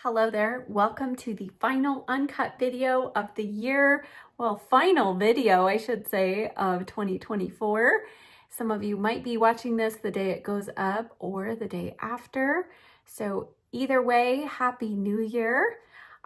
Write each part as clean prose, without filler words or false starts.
Hello there, welcome to the final uncut video of the year. Well, final video, I should say, of 2024. Some of you might be watching this the day it goes up or the day after. So either way, Happy New Year.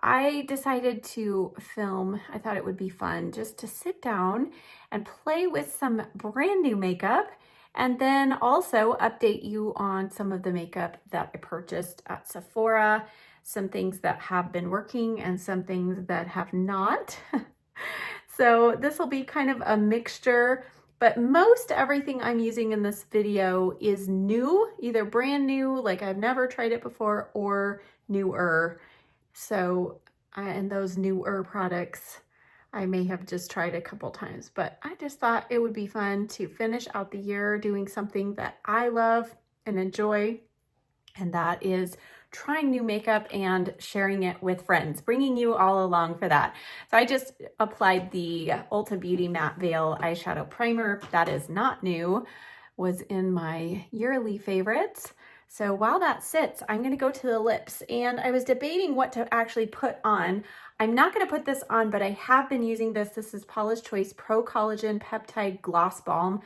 I decided to film, I thought it would be fun just to sit down and play with some brand new makeup and then also update you on some of the makeup that I purchased at Sephora, some things that have been working and some things that have not. So this will be kind of a mixture, but most everything I'm using in this video is new, either brand new, like I've never tried it before, or newer. So, and those newer products I may have just tried a couple times, but I just thought it would be fun to finish out the year doing something that I love and enjoy, and that is trying new makeup and sharing it with friends, bringing you all along for that. So I just applied the Ulta Beauty Matte Veil Eyeshadow Primer. That is not new, was in my yearly favorites. So while that sits, I'm gonna go to the lips, and I was debating what to actually put on. I'm not gonna put this on, but I have been using this. This is Paula's Choice Pro Collagen Peptide Gloss Balm.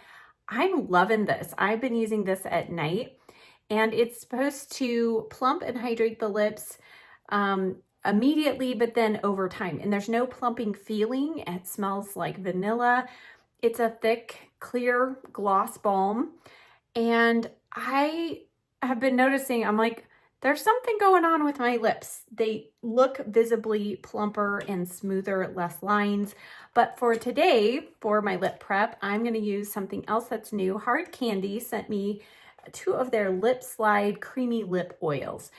I'm loving this. I've been using this at night, and it's supposed to plump and hydrate the lips immediately, but then over time. And there's no plumping feeling. It smells like vanilla. It's a thick, clear gloss balm. And I have been noticing, I'm like, there's something going on with my lips. They look visibly plumper and smoother, less lines. But for today, for my lip prep, I'm gonna use something else that's new. Hard Candy sent me 2 of their Lip Slide Creamy Lip Oils.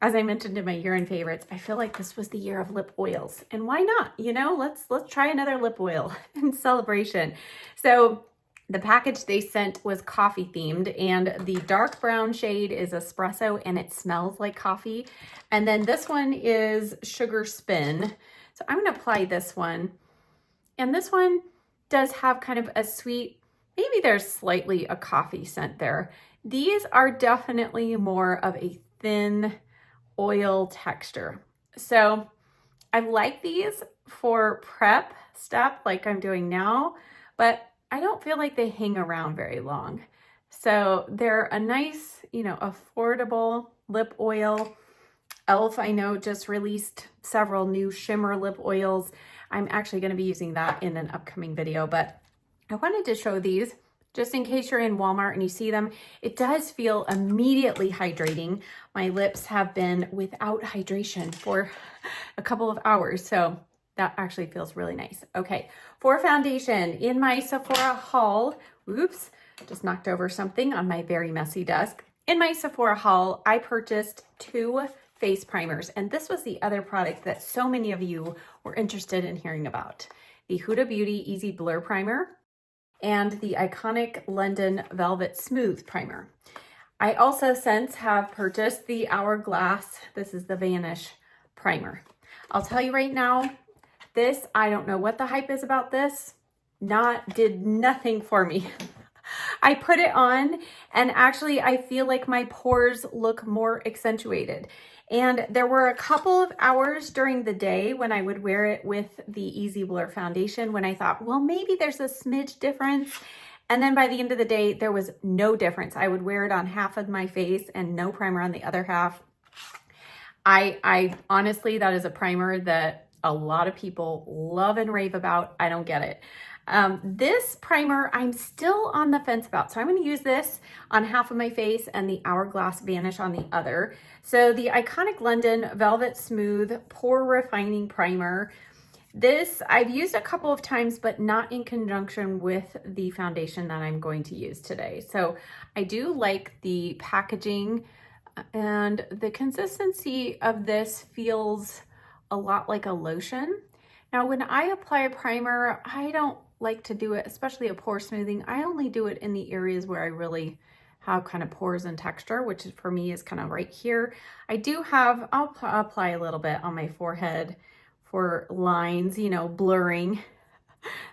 As I mentioned in my year-end favorites, I feel like this was the year of lip oils. And why not? You know, let's try another lip oil in celebration. So the package they sent was coffee themed, and the dark brown shade is espresso and it smells like coffee. And then this one is Sugar Spin. So I'm gonna apply this one. And this one does have kind of a sweet, maybe there's slightly a coffee scent there. These are definitely more of a thin oil texture. So I like these for prep step like I'm doing now, but I don't feel like they hang around very long. So they're a nice, you know, affordable lip oil. e.l.f. I know just released several new shimmer lip oils. I'm actually going to be using that in an upcoming video, but I wanted to show these just in case you're in Walmart and you see them. It does feel immediately hydrating. My lips have been without hydration for a couple of hours, so that actually feels really nice. Okay, for foundation, in my Sephora haul, oops, just knocked over something on my very messy desk. In my Sephora haul, I purchased 2 face primers, and this was the other product that so many of you were interested in hearing about. The Huda Beauty Easy Blur Primer and the iconic London Velvet Smooth Primer. I also since have purchased the Hourglass, this is the Vanish Primer. I'll tell you right now, this, I don't know what the hype is about this, did nothing for me. I put it on and actually I feel like my pores look more accentuated. And there were a couple of hours during the day when I would wear it with the Easy Blur foundation when I thought, well, maybe there's a smidge difference. And then by the end of the day, there was no difference. I would wear it on half of my face and no primer on the other half. I honestly, that is a primer that a lot of people love and rave about. I don't get it. This primer, I'm still on the fence about. So I'm going to use this on half of my face and the Hourglass Vanish on the other. So the iconic London Velvet Smooth Pore Refining Primer. This I've used a couple of times, but not in conjunction with the foundation that I'm going to use today. So I do like the packaging, and the consistency of this feels a lot like a lotion. Now, when I apply a primer, I don't like to do it, especially a pore smoothing. I only do it in the areas where I really have kind of pores and texture, which is, for me, is kind of right here. I do have, I'll apply a little bit on my forehead for lines, you know, blurring.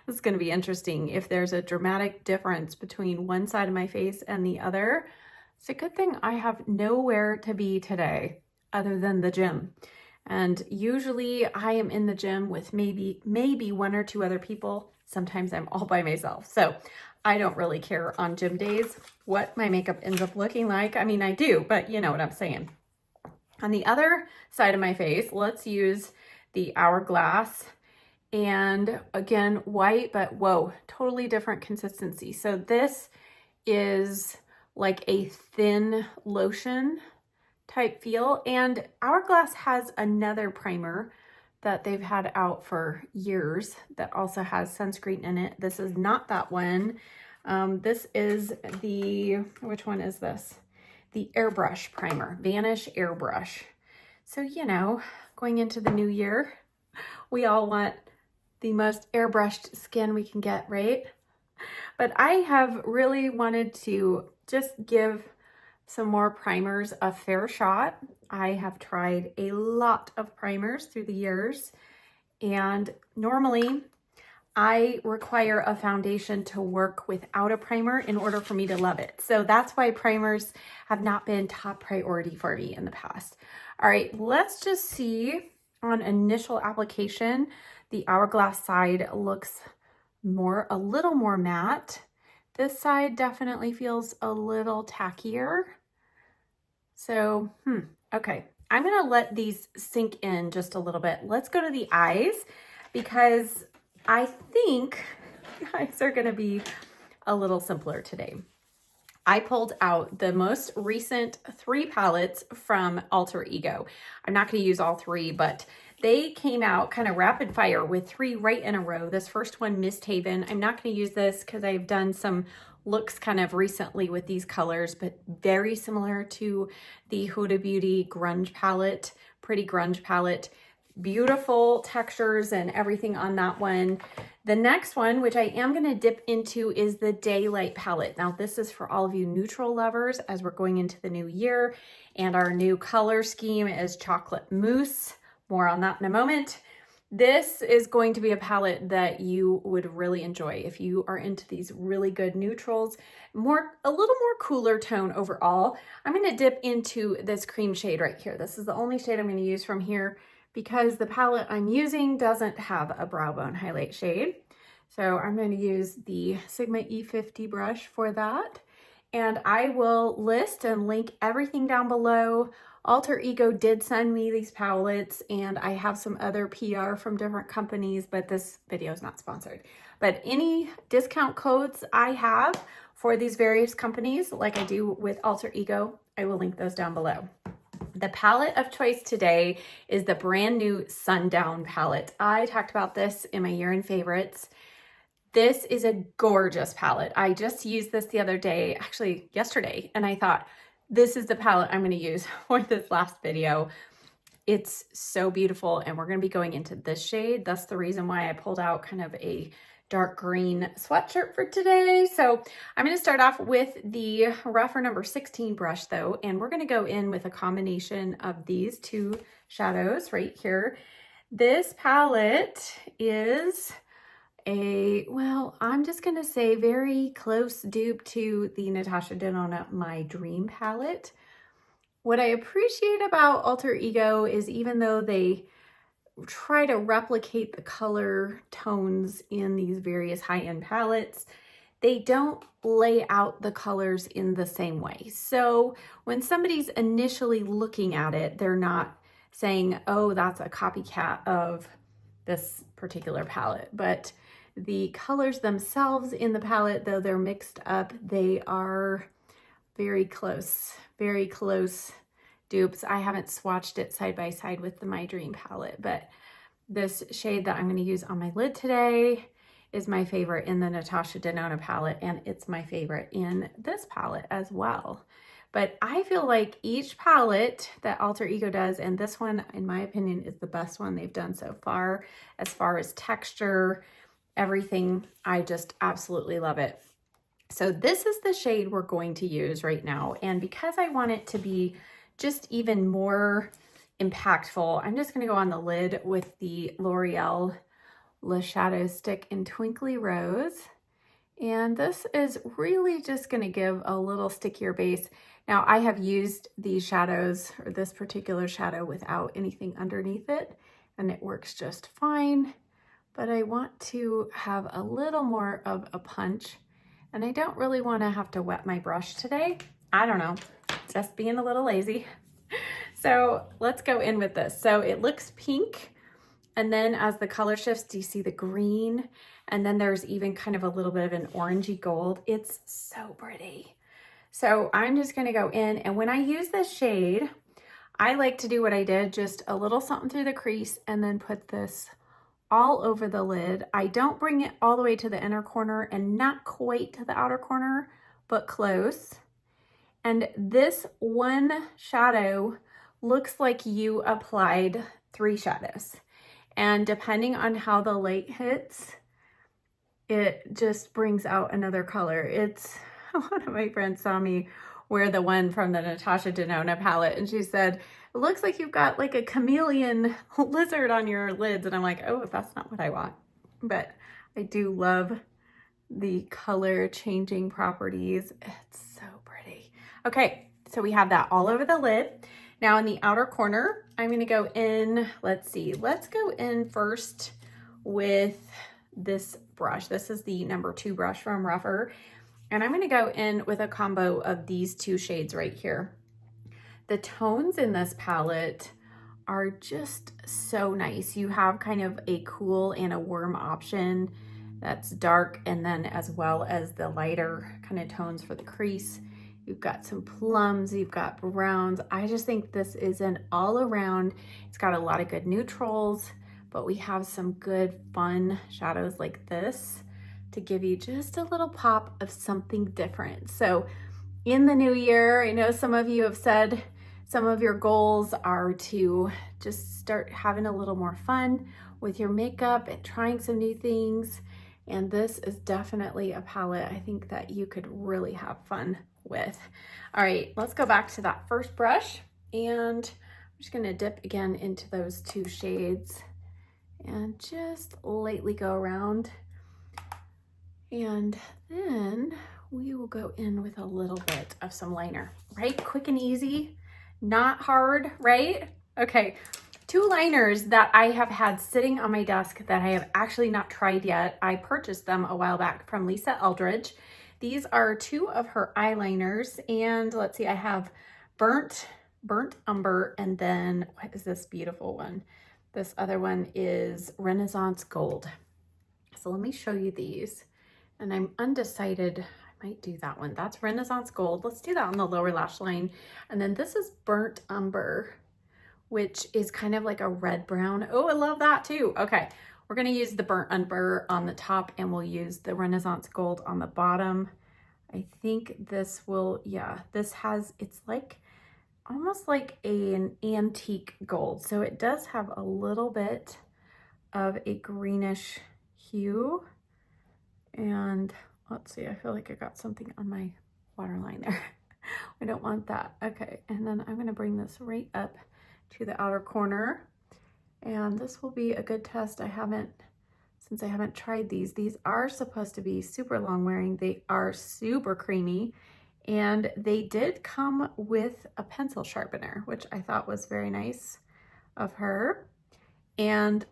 This is going to be interesting if there's a dramatic difference between one side of my face and the other. It's a good thing I have nowhere to be today other than the gym. And usually I am in the gym with maybe one or two other people. Sometimes I'm all by myself. So I don't really care on gym days what my makeup ends up looking like. I mean, I do, but you know what I'm saying. On the other side of my face, let's use the Hourglass. And again, white, but whoa, totally different consistency. So this is like a thin lotion type feel. And Hourglass has another primer that they've had out for years that also has sunscreen in it. This is not that one. This is the, which one is this? The Airbrush primer, Vanish Airbrush. So, you know, going into the new year, we all want the most airbrushed skin we can get, right? But I have really wanted to just give some more primers a fair shot. I have tried a lot of primers through the years, and normally I require a foundation to work without a primer in order for me to love it. So that's why primers have not been top priority for me in the past. All right, let's just see on initial application, the Hourglass side looks a little more matte. This side definitely feels a little tackier. So, okay. I'm gonna let these sink in just a little bit. Let's go to the eyes because I think the eyes are gonna be a little simpler today. I pulled out the most recent 3 palettes from Alter Ego. I'm not gonna use all 3, but they came out kind of rapid fire with 3 right in a row. This first one, Mist Haven. I'm not gonna use this because I've done some looks kind of recently with these colors, but very similar to the Huda Beauty Grunge palette, Pretty Grunge palette. Beautiful textures and everything on that one. The next one, which I am going to dip into, is the Daylight palette. Now, this is for all of you neutral lovers as we're going into the new year, and our new color scheme is Chocolate Mousse. More on that in a moment. This is going to be a palette that you would really enjoy if you are into these really good neutrals, a little more cooler tone overall. I'm going to dip into this cream shade right here. This is the only shade I'm going to use from here because the palette I'm using doesn't have a brow bone highlight shade. So I'm going to use the Sigma E50 brush for that. And I will list and link everything down below. Alter Ego did send me these palettes, and I have some other PR from different companies, but this video is not sponsored. But any discount codes I have for these various companies, like I do with Alter Ego, I will link those down below. The palette of choice today is the brand new Sundown palette. I talked about this in my year-end favorites. This is a gorgeous palette. I just used this the other day, actually yesterday, and I thought, this is the palette I'm going to use for this last video. It's so beautiful, and we're going to be going into this shade. That's the reason why I pulled out kind of a dark green sweatshirt for today. So I'm going to start off with the rougher number 16 brush though, and we're going to go in with a combination of these 2 shadows right here. This palette is I'm just going to say very close dupe to the Natasha Denona My Dream palette. What I appreciate about Alter Ego is even though they try to replicate the color tones in these various high-end palettes, they don't lay out the colors in the same way. So when somebody's initially looking at it, they're not saying, oh, that's a copycat of this particular palette. But the colors themselves in the palette, though they're mixed up, they are very close dupes. I haven't swatched it side by side with the My Dream palette, but this shade that I'm going to use on my lid today is my favorite in the Natasha Denona palette, and it's my favorite in this palette as well. But I feel like each palette that Alter Ego does, and this one, in my opinion, is the best one they've done so far as texture, everything. I just absolutely love it. So this is the shade we're going to use right now. And because I want it to be just even more impactful, I'm just going to go on the lid with the L'Oreal Le Shadow Stick in Twinkly Rose. And this is really just gonna give a little stickier base. Now I have used these shadows, or this particular shadow, without anything underneath it, and it works just fine. But I want to have a little more of a punch, and I don't really wanna have to wet my brush today. I don't know, just being a little lazy. So let's go in with this. So it looks pink, and then as the color shifts, do you see the green? And then there's even kind of a little bit of an orangey gold. It's so pretty. So I'm just gonna go in, and when I use this shade, I like to do what I did, just a little something through the crease and then put this all over the lid. I don't bring it all the way to the inner corner and not quite to the outer corner, but close. And this one shadow looks like you applied 3 shadows. And depending on how the light hits, it just brings out another color. It's, one of my friends saw me wear the one from the Natasha Denona palette, and she said, it looks like you've got like a chameleon lizard on your lids. And I'm like, oh, that's not what I want. But I do love the color changing properties. It's so pretty. Okay, so we have that all over the lid. Now in the outer corner, I'm gonna go in, let's go in first with this brush. This is the number 2 brush from Rougher. And I'm gonna go in with a combo of these 2 shades right here. The tones in this palette are just so nice. You have kind of a cool and a warm option that's dark, and then as well as the lighter kind of tones for the crease. You've got some plums, you've got browns. I just think this is an all around, it's got a lot of good neutrals, but we have some good fun shadows like this to give you just a little pop of something different. So in the new year, I know some of you have said some of your goals are to just start having a little more fun with your makeup and trying some new things. And this is definitely a palette I think that you could really have fun with. All right, let's go back to that first brush, and I'm just gonna dip again into those 2 shades and just lightly go around. And then we will go in with a little bit of some liner, right? Quick and easy, not hard, right? Okay, 2 liners that I have had sitting on my desk that I have actually not tried yet. I purchased them a while back from Lisa Eldridge. These are 2 of her eyeliners, and let's see, I have burnt umber, and then what is this beautiful one? This other one is Renaissance Gold. So let me show you these. And I'm undecided, I might do that one. That's Renaissance Gold. Let's do that on the lower lash line. And then this is Burnt Umber, which is kind of like a red brown. Oh, I love that too. Okay, we're gonna use the Burnt Umber on the top, and we'll use the Renaissance Gold on the bottom. I think this will, yeah, this has, it's like almost like an antique gold. So it does have a little bit of a greenish hue. And let's see, I feel like I got something on my waterline there. I don't want that. Okay, and then I'm gonna bring this right up to the outer corner. And this will be a good test. Since I haven't tried these are supposed to be super long wearing. They are super creamy, and they did come with a pencil sharpener, which I thought was very nice of her. And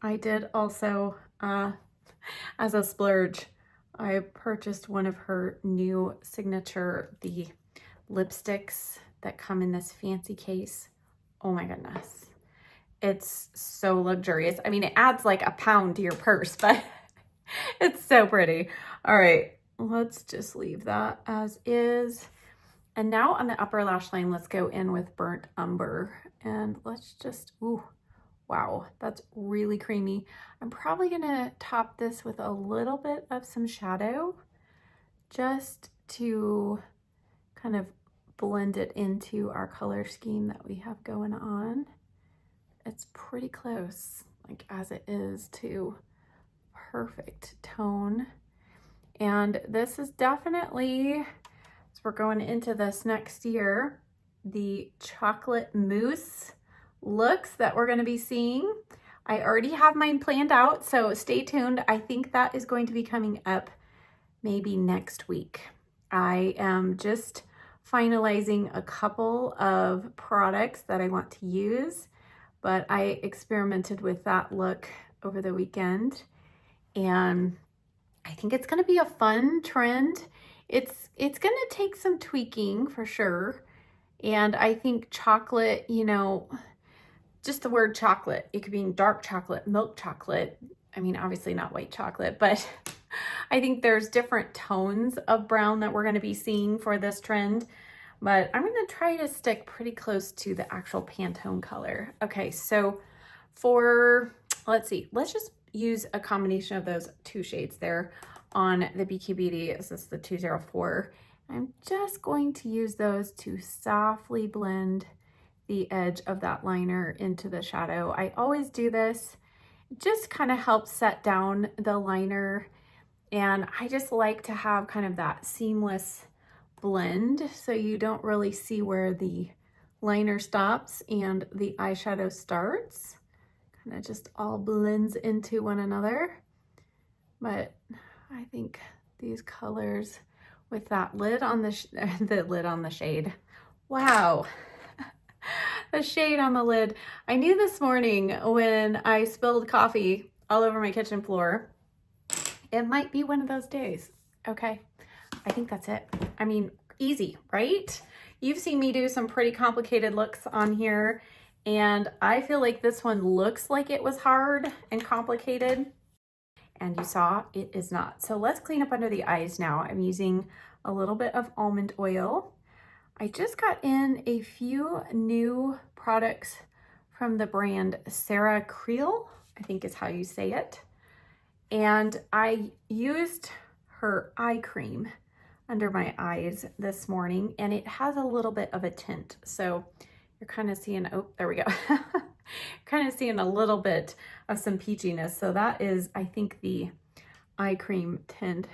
I did also, as a splurge, I purchased one of her new signature, the lipsticks that come in this fancy case. Oh my goodness. It's so luxurious. I mean, it adds like a pound to your purse, but it's so pretty. All right, let's just leave that as is. And now on the upper lash line, let's go in with Burnt Umber, and let's just, ooh, wow, that's really creamy. I'm probably gonna top this with a little bit of some shadow just to kind of blend it into our color scheme that we have going on. It's pretty close, like as it is, to perfect tone. And this is definitely, as we're going into this next year, the chocolate mousse looks that we're going to be seeing. I already have mine planned out, so stay tuned. I think that is going to be coming up maybe next week. I am just finalizing a couple of products that I want to use, but I experimented with that look over the weekend, and I think it's going to be a fun trend. It's going to take some tweaking for sure. And I think chocolate, you know, just the word chocolate, it could be dark chocolate, milk chocolate. I mean, obviously not white chocolate, but I think there's different tones of brown that we're going to be seeing for this trend. But I'm going to try to stick pretty close to the actual Pantone color. Okay, so for, let's see, let's just use a combination of those two shades there on the BQ Beauty. This is the 204. I'm just going to use those to softly blend the edge of that liner into the shadow. I always do this. It just kind of helps set down the liner, and I just like to have kind of that seamless blend so you don't really see where the liner stops and the eyeshadow starts. Kind of just all blends into one another. But I think these colors with that lid on the lid on the shade. Wow. The shade on the lid. I knew this morning when I spilled coffee all over my kitchen floor, it might be one of those days. Okay, I think that's it. I mean, easy, right? You've seen me do some pretty complicated looks on here, and I feel like this one looks like it was hard and complicated, and you saw it is not. So let's clean up under the eyes now. I'm using a little bit of almond oil. I just got in a few new products from the brand Sarah Creel, I think is how you say it. And I used her eye cream under my eyes this morning, and it has a little bit of a tint. So you're kind of seeing, oh, there we go. Kind of seeing a little bit of some peachiness. So that is, I think, the eye cream tint.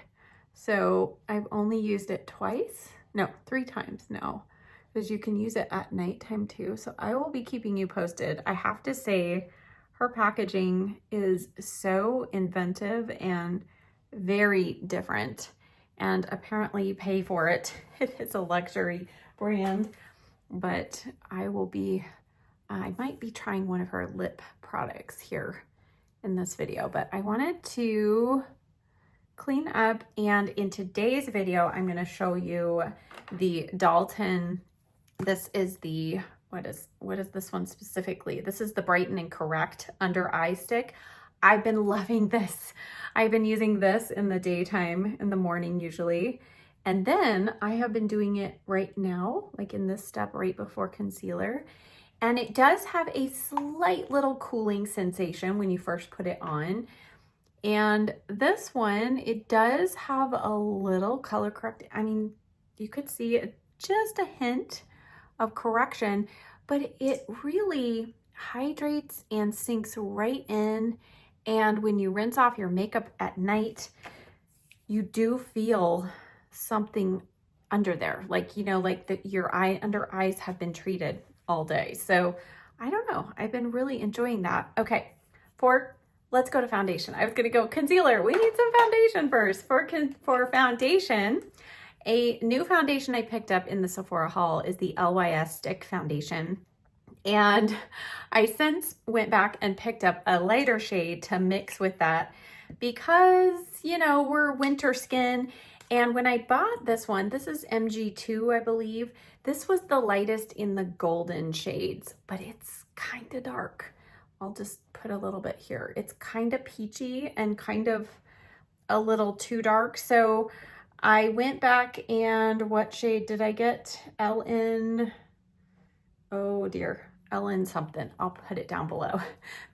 So I've only used it twice. No, 3 times now, because you can use it at nighttime too. So I will be keeping you posted. I have to say, her packaging is so inventive and very different. And apparently you pay for it. It is a luxury brand, but I might be trying one of her lip products here in this video, but I wanted to clean up, and in today's video I'm going to show you the Dalton. This is the what is this one specifically? This is the Brighten and Correct under eye stick. I've been loving this. I've been using this in the daytime, in the morning usually, and then I have been doing it right now, like in this step right before concealer, and it does have a slight little cooling sensation when you first put it on. And this one, it does have a little color correct. I mean, you could see it, just a hint of correction, but it really hydrates and sinks right in. And when you rinse off your makeup at night, you do feel something under there, like, you know, like your under eyes have been treated all day. So I don't know, I've been really enjoying that. Okay, let's go to foundation. I was gonna go concealer. We need some foundation first. For foundation, a new foundation I picked up in the Sephora haul is the LYS Stick Foundation. And I since went back and picked up a lighter shade to mix with that because, you know, we're winter skin. And when I bought this one, this is MG2, I believe. This was the lightest in the golden shades, but it's kind of dark. I'll just put a little bit here. It's kind of peachy and kind of a little too dark. So I went back, and what shade did I get? LN, oh dear, LN something. I'll put it down below.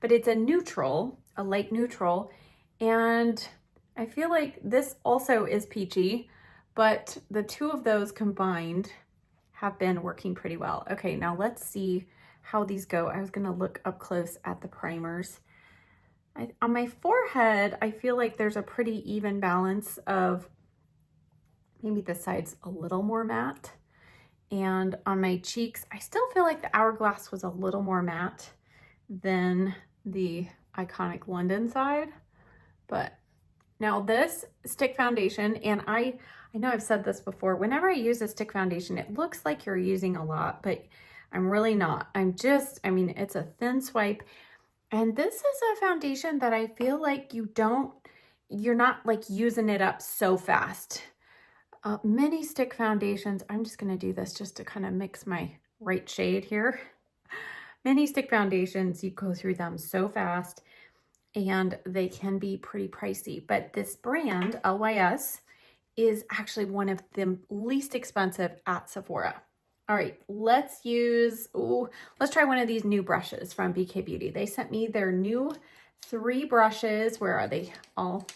But it's a neutral, a light neutral. And I feel like this also is peachy, but the two of those combined have been working pretty well. Okay, now let's see how these go. I was gonna look up close at the primers. On my forehead, I feel like there's a pretty even balance of maybe this side's a little more matte. And on my cheeks, I still feel like the Hourglass was a little more matte than the Iconic London side, but Now this stick foundation, and I know I've said this before, whenever I use a stick foundation, it looks like you're using a lot, but I'm really not. I mean, it's a thin swipe. And this is a foundation that I feel like you're not like using it up so fast. Many stick foundations, I'm just gonna do this just to kind of mix my right shade here. Many stick foundations, you go through them so fast and they can be pretty pricey, but this brand, LYS, is actually one of the least expensive at Sephora. All right, let's try one of these new brushes from BK Beauty. They sent me their new 3 brushes. Where are they all?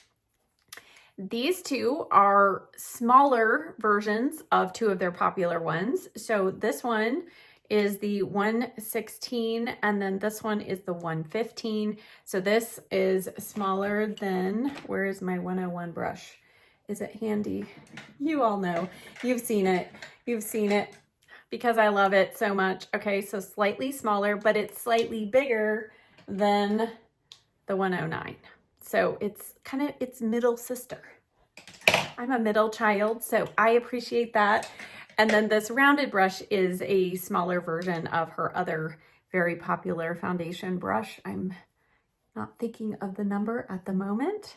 These 2 are smaller versions of 2 of their popular ones. So this one is the 116 and then this one is the 115. So this is smaller than, where is my 101 brush? Is it handy? You all know, you've seen it because I love it so much. Okay, so slightly smaller, but it's slightly bigger than the 109. So it's its middle sister. I'm a middle child, so I appreciate that. And then this rounded brush is a smaller version of her other very popular foundation brush. I'm not thinking of the number at the moment,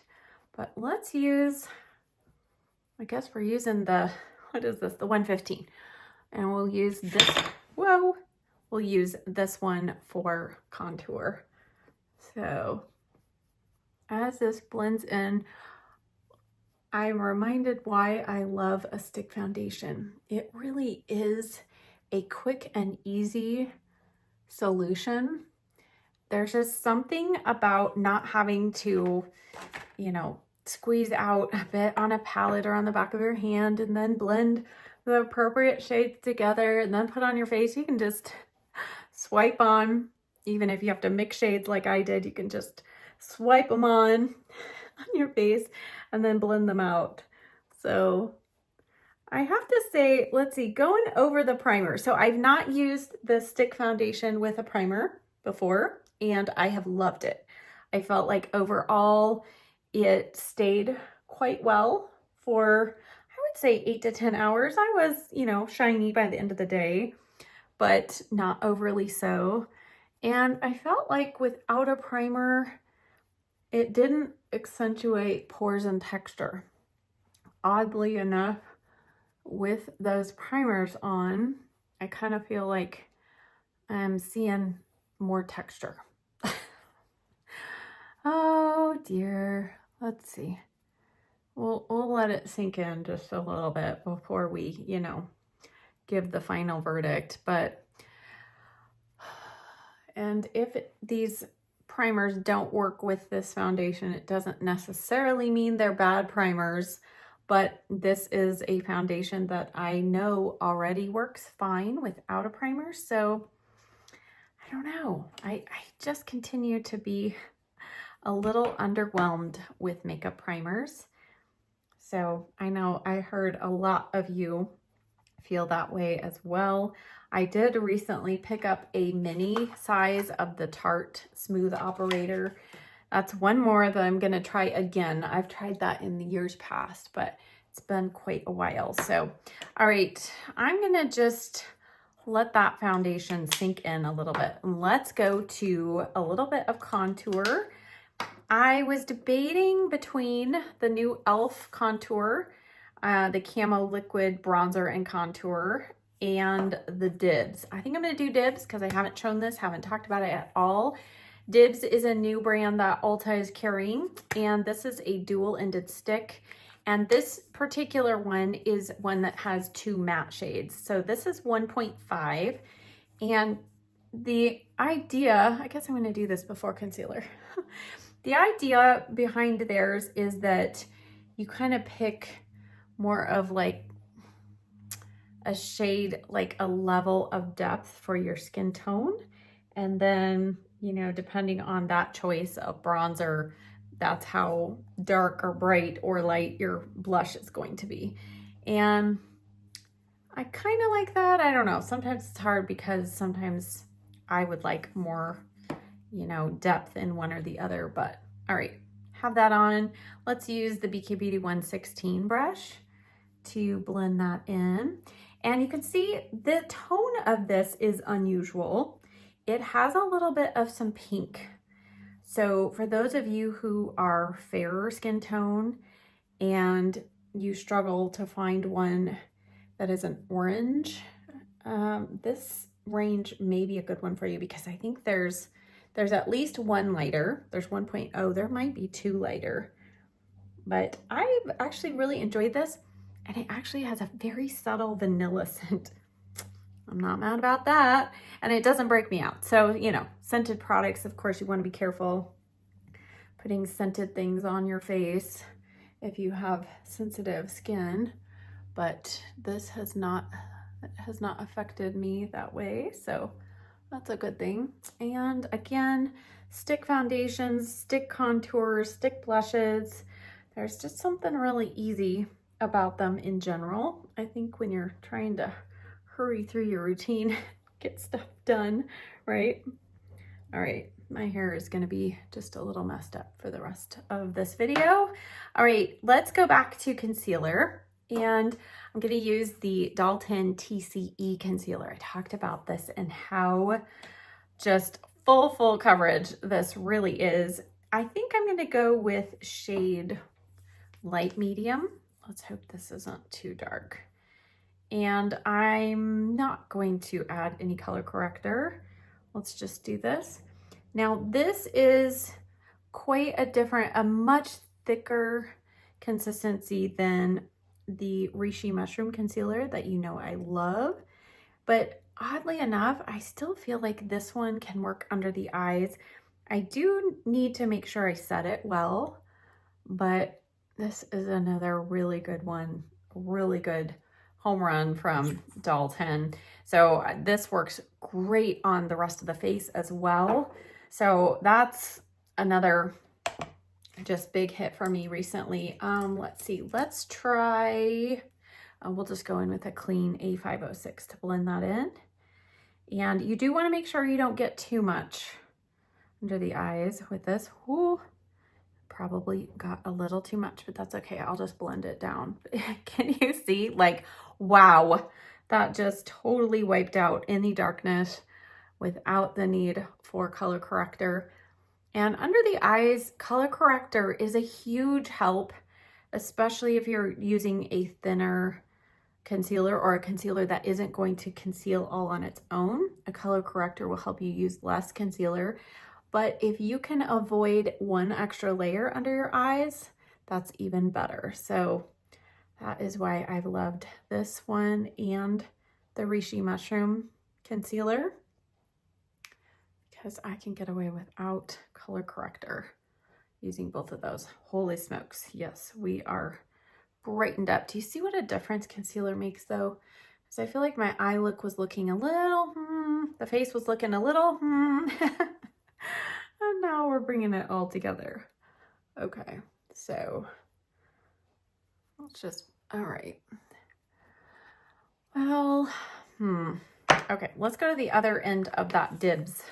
but let's use, I guess we're using the, what is this? The 115. And we'll use this, we'll use this one for contour. So as this blends in, I'm reminded why I love a stick foundation. It really is a quick and easy solution. There's just something about not having to, squeeze out a bit on a palette or on the back of your hand and then blend the appropriate shades together and then put on your face. You can just swipe on, even if you have to mix shades like I did, you can just swipe them on your face and then blend them out. So I have to say, let's see, going over the primer. So I've not used the stick foundation with a primer before, and I have loved it. I felt like overall it stayed quite well for, I would say 8 to 10 hours. I was, shiny by the end of the day, but not overly so. And I felt like without a primer, it didn't accentuate pores and texture. Oddly enough, with those primers on, I kind of feel like I'm seeing more texture. Oh dear, let's see. We'll let it sink in just a little bit before we, give the final verdict. And if these primers don't work with this foundation, it doesn't necessarily mean they're bad primers, but this is a foundation that I know already works fine without a primer. So I don't know. I just continue to be a little underwhelmed with makeup primers. So I know I heard a lot of you feel that way as well. I did recently pick up a mini size of the Tarte Smooth Operator. That's one more that I'm gonna try again. I've tried that in the years past, but it's been quite a while. So, all right, I'm gonna just let that foundation sink in a little bit. Let's go to a little bit of contour. I was debating between the new e.l.f. contour, the Camo Liquid Bronzer and Contour, and the Dibs. I think I'm gonna do Dibs because I haven't shown this, haven't talked about it at all. Dibs is a new brand that Ulta is carrying, and this is a dual-ended stick. And this particular one is one that has 2 matte shades. So this is 1.5, and the idea, I guess I'm gonna do this before concealer. The idea behind theirs is that you kind of pick more of like a shade, like a level of depth for your skin tone. And then, depending on that choice of bronzer, that's how dark or bright or light your blush is going to be. And I kind of like that. I don't know. Sometimes it's hard because sometimes I would like more, depth in one or the other. But all right, have that on, let's use the BK Beauty 116 brush to blend that in. And you can see the tone of this is unusual. It has a little bit of some pink. So for those of you who are fairer skin tone and you struggle to find one that is an orange, this range may be a good one for you, because I think there's at least one lighter. There's 1.0, there might be 2 lighter, but I've actually really enjoyed this, and it actually has a very subtle vanilla scent. I'm not mad about that, and it doesn't break me out. So, you know, scented products, of course, you want to be careful putting scented things on your face if you have sensitive skin, but this has not affected me that way, so that's a good thing. And again, stick foundations, stick contours, stick blushes, there's just something really easy about them in general. I think when you're trying to hurry through your routine, get stuff done, right? All right, my hair is gonna be just a little messed up for the rest of this video. All right, let's go back to concealer, and I'm gonna use the Dalton TCE concealer. I talked about this and how just full coverage this really is. I think I'm gonna go with shade light medium. Let's hope this isn't too dark. And I'm not going to add any color corrector. Let's just do this. Now this is quite a much thicker consistency than the Reishi Mushroom Concealer that you know I love. But oddly enough, I still feel like this one can work under the eyes. I do need to make sure I set it well, but this is another really good one, really good home run from Dalton. So this works great on the rest of the face as well. So that's another just big hit for me recently. Let's see, let's try, we'll just go in with a clean A506 to blend that in. And you do want to make sure you don't get too much under the eyes with this. Ooh, probably got a little too much, but that's okay. I'll just blend it down. Can you see? Like, wow, that just totally wiped out any darkness without the need for color corrector. And under the eyes, color corrector is a huge help, especially if you're using a thinner concealer or a concealer that isn't going to conceal all on its own. A color corrector will help you use less concealer. But if you can avoid one extra layer under your eyes, that's even better. So that is why I've loved this one and the Reishi Mushroom Concealer, because I can get away without color corrector using both of those. Holy smokes, yes, we are brightened up. Do you see what a difference concealer makes though? Because I feel like my eye look was looking a little, the face was looking a little, and now we're bringing it all together. Okay, so let's just, all right. Well, okay, let's go to the other end of that dibs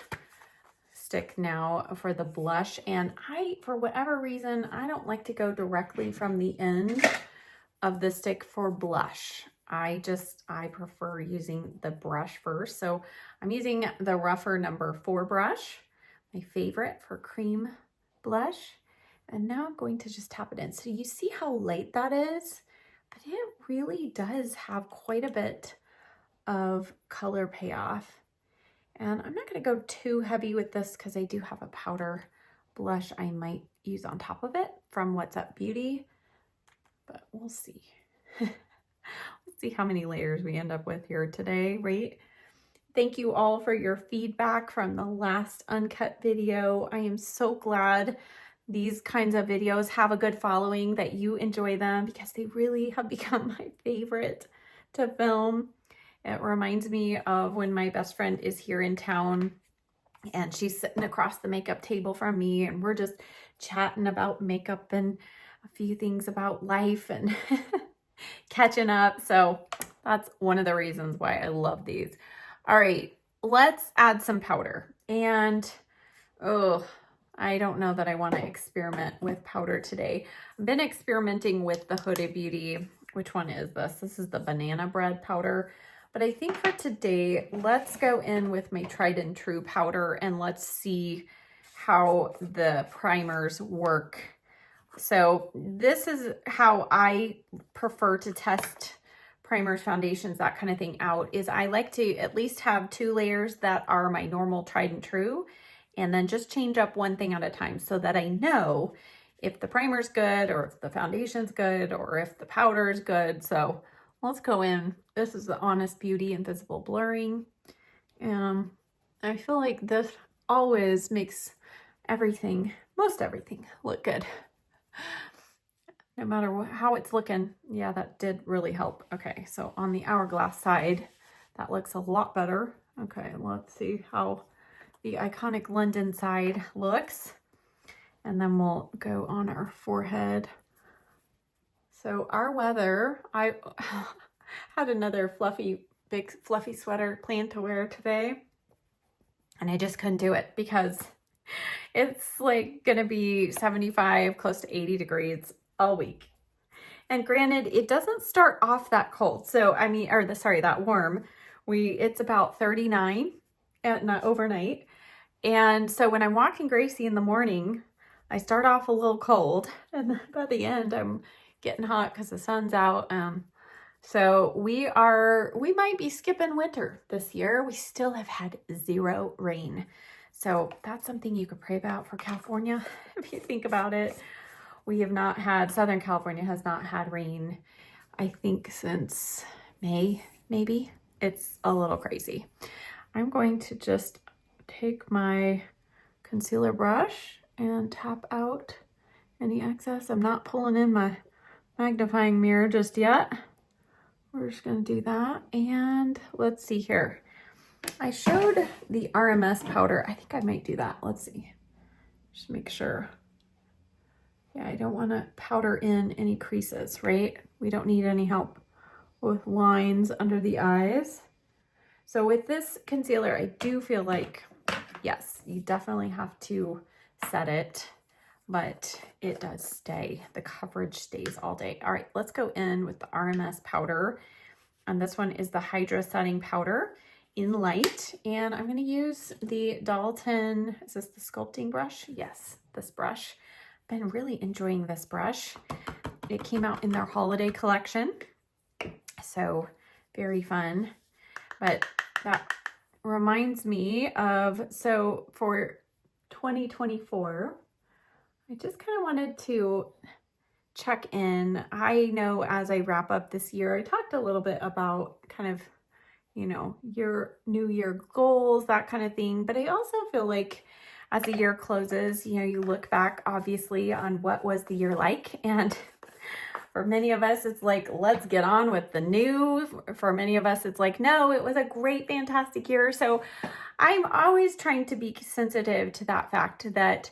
stick now for the blush. And for whatever reason, I don't like to go directly from the end of the stick for blush. I prefer using the brush first. So I'm using the rougher number 4 brush, my favorite for cream blush. And now I'm going to just tap it in. So you see how light that is, but it really does have quite a bit of color payoff. And I'm not going to go too heavy with this because I do have a powder blush I might use on top of it from What's Up Beauty, but we'll see. Let's see how many layers we end up with here today, right? Thank you all for your feedback from the last Uncut video. I am so glad these kinds of videos have a good following, that you enjoy them, because they really have become my favorite to film. It reminds me of when my best friend is here in town and she's sitting across the makeup table from me and we're just chatting about makeup and a few things about life and catching up. So that's one of the reasons why I love these. All right, let's add some powder. And oh, I don't know that I want to experiment with powder today. I've been experimenting with the Huda Beauty. Which one is this? This is the banana bread powder. But I think for today, let's go in with my tried and true powder and let's see how the primers work. So this is how I prefer to test primers, foundations, that kind of thing out, is I like to at least have 2 layers that are my normal tried and true, and then just change up one thing at a time so that I know if the primer's good or if the foundation's good or if the powder's good. So let's go in. This is the Honest Beauty Invisible Blurring. I feel like this always makes everything, most everything, look good. No matter how it's looking. Yeah, that did really help. Okay, so on the Hourglass side, that looks a lot better. Okay, let's see how the Iconic London side looks. And then we'll go on our forehead. So our weather, I had another big fluffy sweater planned to wear today. And I just couldn't do it because it's like gonna be 75, close to 80 degrees all week. And granted, it doesn't start off that cold. So, I mean, that warm. It's about 39 overnight. And so when I'm walking Gracie in the morning, I start off a little cold, and then by the end, I'm getting hot because the sun's out. So we might be skipping winter this year. We still have had 0 rain. So that's something you could pray about for California, if you think about it. We have not had, Southern California has not had rain, I think, since May, maybe. It's a little crazy. I'm going to just take my concealer brush and tap out any excess. I'm not pulling in my magnifying mirror just yet. We're just going to do that. And let's see here. I showed the RMS powder. I think I might do that. Let's see. Just make sure. Yeah, I don't want to powder in any creases, right? We don't need any help with lines under the eyes. So with this concealer, I do feel like, yes, you definitely have to set it, but it does stay. The coverage stays all day. All right, let's go in with the RMS powder. And this one is the Hydra Setting Powder in Light. And I'm going to use the Dalton, is this the sculpting brush? Yes, this brush. Been really enjoying this brush. It came out in their holiday collection. So very fun. But that reminds me of, so for 2024, I just kind of wanted to check in. I know as I wrap up this year, I talked a little bit about kind of, you know, your new year goals, that kind of thing. But I also feel like as the year closes, you know, you look back obviously on what was the year like. And for many of us, it's like, let's get on with the new. For many of us, it's like, no, it was a great, fantastic year. So I'm always trying to be sensitive to that fact that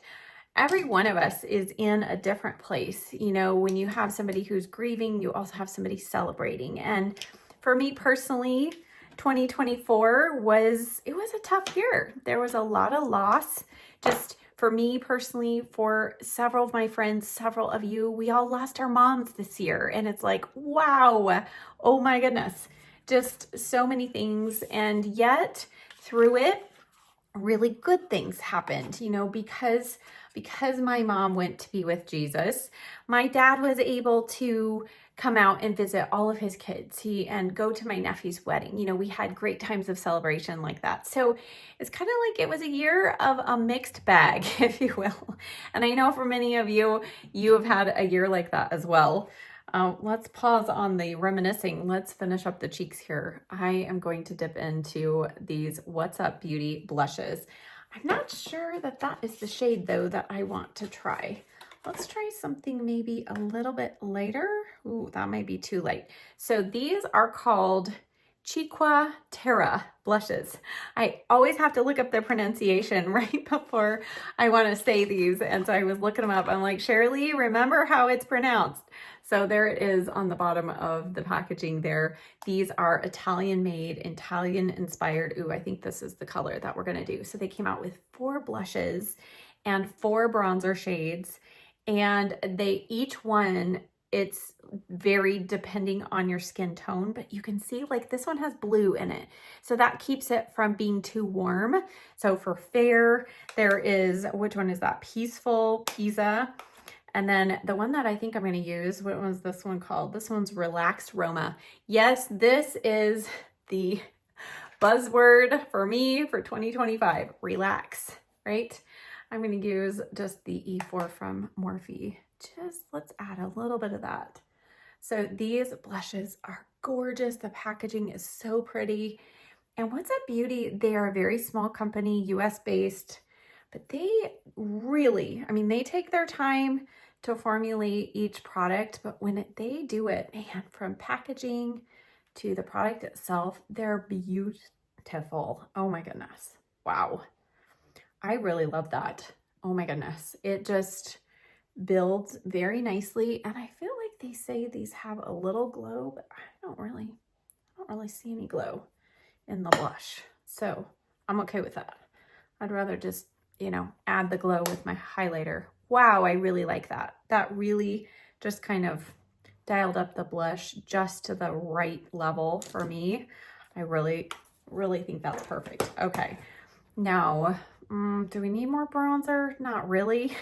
every one of us is in a different place. You know, when you have somebody who's grieving, you also have somebody celebrating. And for me personally, 2024 was a tough year. There was a lot of loss. Just for me personally, for several of my friends, several of you, we all lost our moms this year. And it's like, wow, oh my goodness, just so many things. And yet through it, really good things happened, you know, because my mom went to be with Jesus. My dad was able to come out and visit all of his kids and go to my nephew's wedding. You know, we had great times of celebration like that. So it's kind of like it was a year of a mixed bag, if you will. And I know for many of you, you have had a year like that as well. Let's pause on the reminiscing. Let's finish up the cheeks here. I am going to dip into these What's Up Beauty blushes. I'm not sure that is the shade though that I want to try. Let's try something maybe a little bit lighter. Ooh, that might be too light. So these are called Chiqua Terra blushes. I always have to look up the pronunciation right before I want to say these. And so I was looking them up. I'm like, Shirley, remember how it's pronounced. So there it is on the bottom of the packaging there. These are Italian made, Italian inspired. Ooh, I think this is the color that we're going to do. So they came out with 4 blushes and 4 bronzer shades. And they each one, it's varied depending on your skin tone, but you can see like this one has blue in it. So that keeps it from being too warm. So for fair, there is, which one is that? Peaceful, Pizza. And then the one that I think I'm going to use, what was this one called? This one's Relaxed Roma. Yes, this is the buzzword for me for 2025, relax, right? I'm going to use just the E4 from Morphe. Just let's add a little bit of that. So these blushes are gorgeous. The packaging is so pretty. And what's a beauty, they are a very small company, US based, but they really, I mean, they take their time to formulate each product, but when they do it, man, from packaging to the product itself, they're beautiful. Oh my goodness. Wow. I really love that. Oh my goodness. It just builds very nicely. And I feel like they say these have a little glow, but I don't really see any glow in the blush. So I'm okay with that. I'd rather just, you know, add the glow with my highlighter. Wow, I really like that. That really just kind of dialed up the blush just to the right level for me. I really think that's perfect. Okay, now, do we need more bronzer? Not really,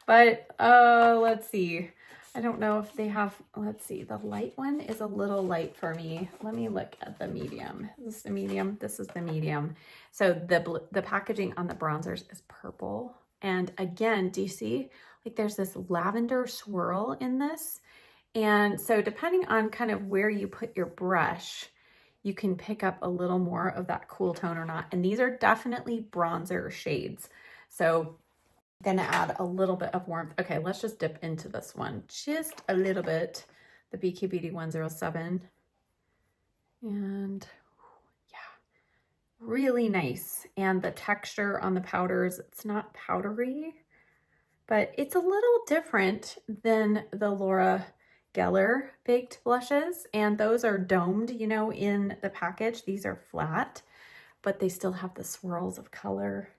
but let's see. I don't know if they have, let's see, the light one is a little light for me. Let me look at the medium. Is this the medium? This is the medium. So the packaging on the bronzers is purple. And again, do you see, like there's this lavender swirl in this. And so depending on kind of where you put your brush, you can pick up a little more of that cool tone or not. And these are definitely bronzer shades. So I'm gonna add a little bit of warmth. Okay, let's just dip into this one. Just a little bit, the BK Beauty 107. And yeah, really nice. And the texture on the powders, it's not powdery, but it's a little different than the Laura Geller baked blushes. And those are domed, you know, in the package. These are flat, but they still have the swirls of color.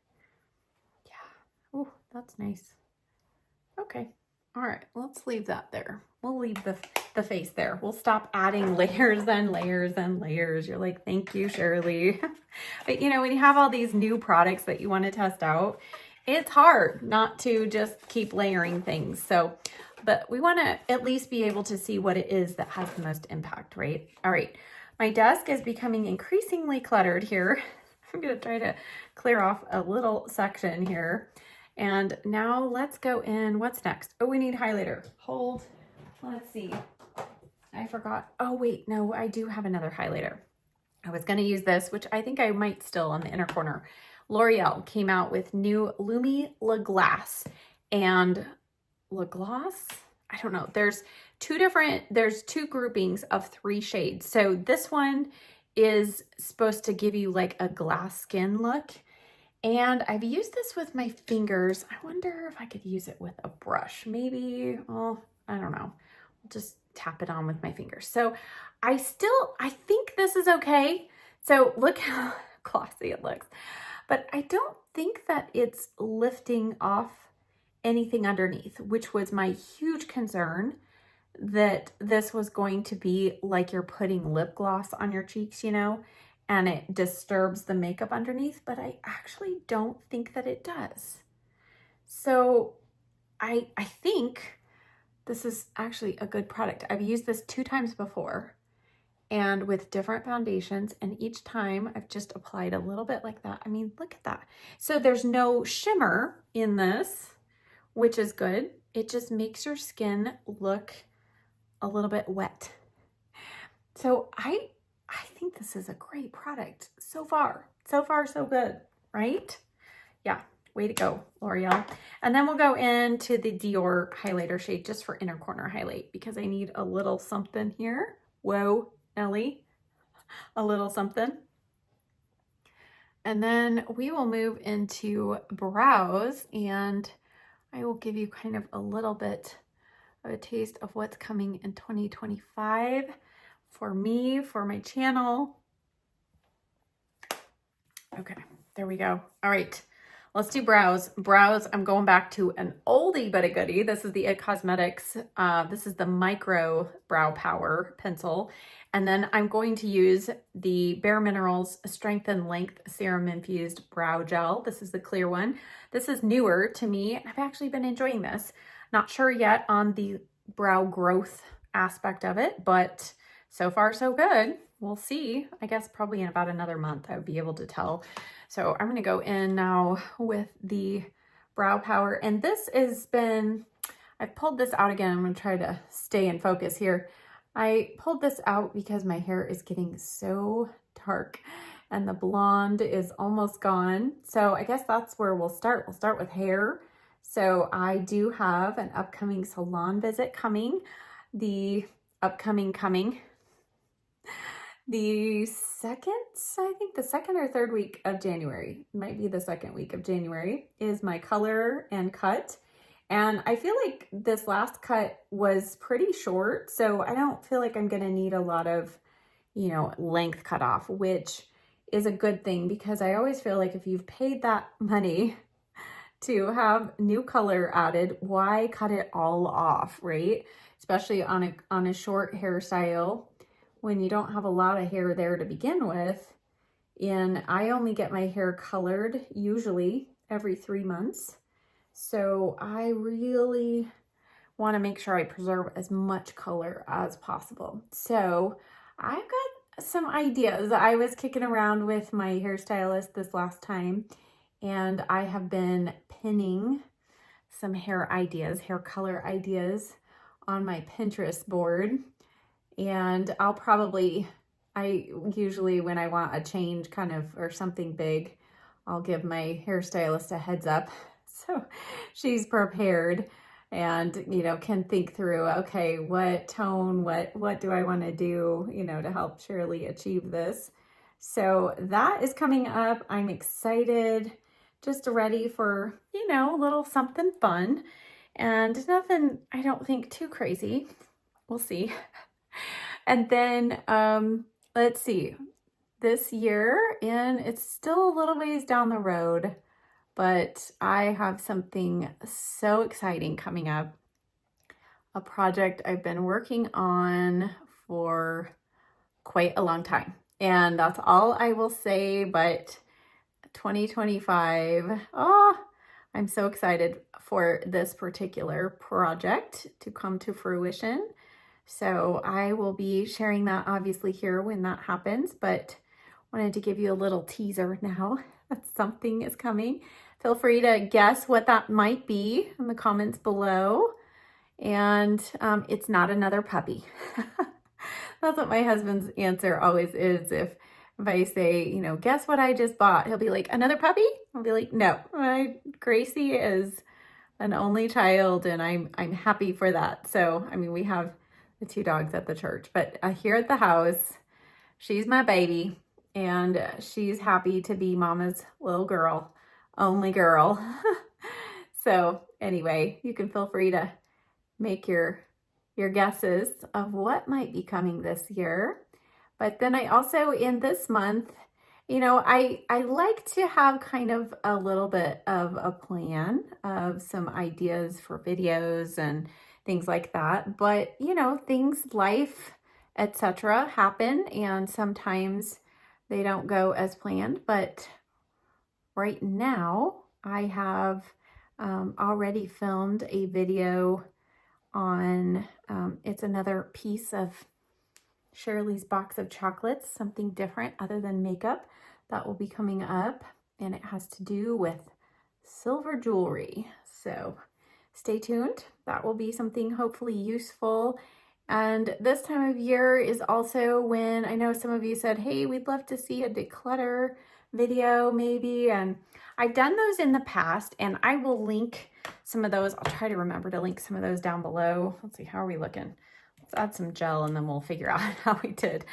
Yeah, oh, that's nice. Okay, all right, let's leave that there. We'll leave the face there. We'll stop adding layers and layers and layers. You're like, thank you, Shirley. But you know, when you have all these new products that you want to test out, it's hard not to just keep layering things. So, but we want to at least be able to see what it is that has the most impact, right? All right, my desk is becoming increasingly cluttered here. I'm going to try to clear off a little section here. And now let's go in. What's next? Oh, we need highlighter. Hold. Let's see. I forgot. Oh, wait. No, I do have another highlighter. I was going to use this, which I think I might still on the inner corner. L'Oreal came out with new Lumi La Glace and La Glace. I don't know. There's two groupings of 3 shades. So this one is supposed to give you like a glass skin look. And I've used this with my fingers. I wonder if I could use it with a brush. Maybe, well, I don't know. I'll just tap it on with my fingers. So I think this is okay. So look how glossy it looks. But I don't think that it's lifting off anything underneath, which was my huge concern, that this was going to be like you're putting lip gloss on your cheeks, you know, and it disturbs the makeup underneath, but I actually don't think that it does. So I think this is actually a good product. I've used this 2 times before and with different foundations, and each time I've just applied a little bit like that. I mean, look at that. So there's no shimmer in this, which is good. It just makes your skin look a little bit wet. So I think this is a great product so far. So far, so good, right? Yeah, way to go, L'Oreal. And then we'll go into the Dior highlighter shade just for inner corner highlight because I need a little something here. Whoa, Ellie, a little something. And then we will move into brows, and I will give you kind of a little bit of a taste of what's coming in 2025 for me, for my channel. Okay, there we go. All right, Let's do brows. Brows, I'm going back to an oldie but a goodie. This is the It Cosmetics. This is the Micro Brow Power Pencil. And then I'm going to use the Bare Minerals Strength and Length Serum Infused Brow Gel. This is the clear one. This is newer to me, and I've actually been enjoying this. Not sure yet on the brow growth aspect of it, but so far so good. We'll see. I guess probably in about another month I would be able to tell. So I'm gonna go in now with the Brow Power, and this has been, I've pulled this out again. I'm gonna try to stay in focus here. I pulled this out because my hair is getting so dark and the blonde is almost gone. So I guess that's where we'll start. We'll start with hair. So I do have an upcoming salon visit coming. The second, I think the second or third week of January, might be the second week of January, is my color and cut. And I feel like this last cut was pretty short, so I don't feel like I'm gonna need a lot of, you know, length cut off, which is a good thing because I always feel like if you've paid that money to have new color added, why cut it all off, right? Especially on a short hairstyle when you don't have a lot of hair there to begin with. And I only get my hair colored usually every 3 months. So I really want to make sure I preserve as much color as possible. So I've got some ideas. I was kicking around with my hairstylist this last time, and I have been pinning some hair ideas, hair color ideas on my Pinterest board. And I usually when I want a change kind of or something big, I'll give my hairstylist a heads up. So she's prepared and, you know, can think through, okay, what tone, what do I want to do, you know, to help Shirley achieve this. So that is coming up. I'm excited, just ready for, you know, a little something fun and nothing, I don't think too crazy. We'll see. And then, let's see, this year, and it's still a little ways down the road, but I have something so exciting coming up, a project I've been working on for quite a long time. And that's all I will say, but 2025, I'm so excited for this particular project to come to fruition. So I will be sharing that obviously here when that happens, but wanted to give you a little teaser now that something is coming. Feel free to guess what that might be in the comments below. And it's not another puppy. That's what my husband's answer always is. If I say, you know, guess what I just bought, he'll be like, another puppy? I'll be like, no, Gracie is an only child and I'm happy for that. So, I mean, we have the 2 dogs at the church, but here at the house, she's my baby and she's happy to be mama's little girl, only girl. So anyway, you can feel free to make your guesses of what might be coming this year. But then I also, in this month, you know, I like to have kind of a little bit of a plan of some ideas for videos and things like that. But, you know, things, life, etc. happen, and sometimes they don't go as planned. But right now, I have already filmed a video on, it's another piece of Shirley's box of chocolates, something different other than makeup that will be coming up, and it has to do with silver jewelry. So stay tuned. That will be something hopefully useful. And this time of year is also when I know some of you said, hey, we'd love to see a declutter video maybe. And I've done those in the past, and I will link some of those. I'll try to remember to link some of those down below. Let's see, how are we looking? Let's add some gel and then we'll figure out how we did.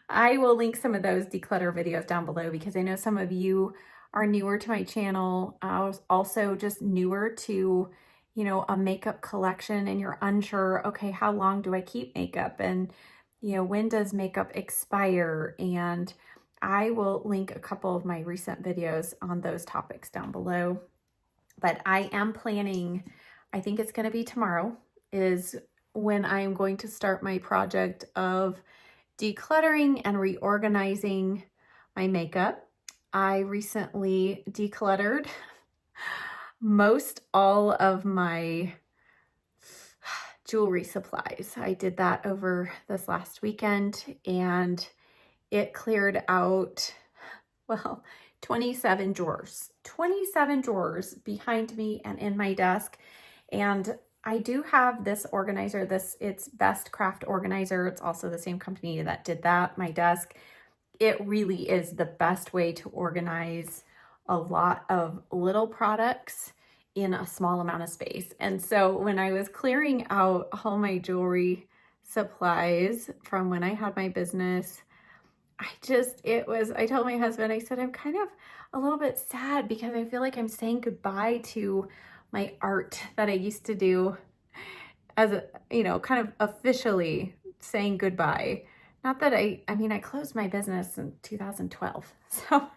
I will link some of those declutter videos down below because I know some of you are newer to my channel. I was also just newer to, you know, a makeup collection, and you're unsure, okay, how long do I keep makeup? And, you know, when does makeup expire? And I will link a couple of my recent videos on those topics down below. But I am planning, I think it's going to be tomorrow, is when I am going to start my project of decluttering and reorganizing my makeup. I recently decluttered most all of my jewelry supplies. I did that over this last weekend, and it cleared out, well, 27 drawers. 27 drawers behind me and in my desk. And I do have this organizer, it's Best Craft Organizer. It's also the same company that did my desk. It really is the best way to organize a lot of little products in a small amount of space. And so when I was clearing out all my jewelry supplies from when I had my business, I told my husband, I said, I'm kind of a little bit sad because I feel like I'm saying goodbye to my art that I used to do as a, kind of officially saying goodbye. Not that I closed my business in 2012. So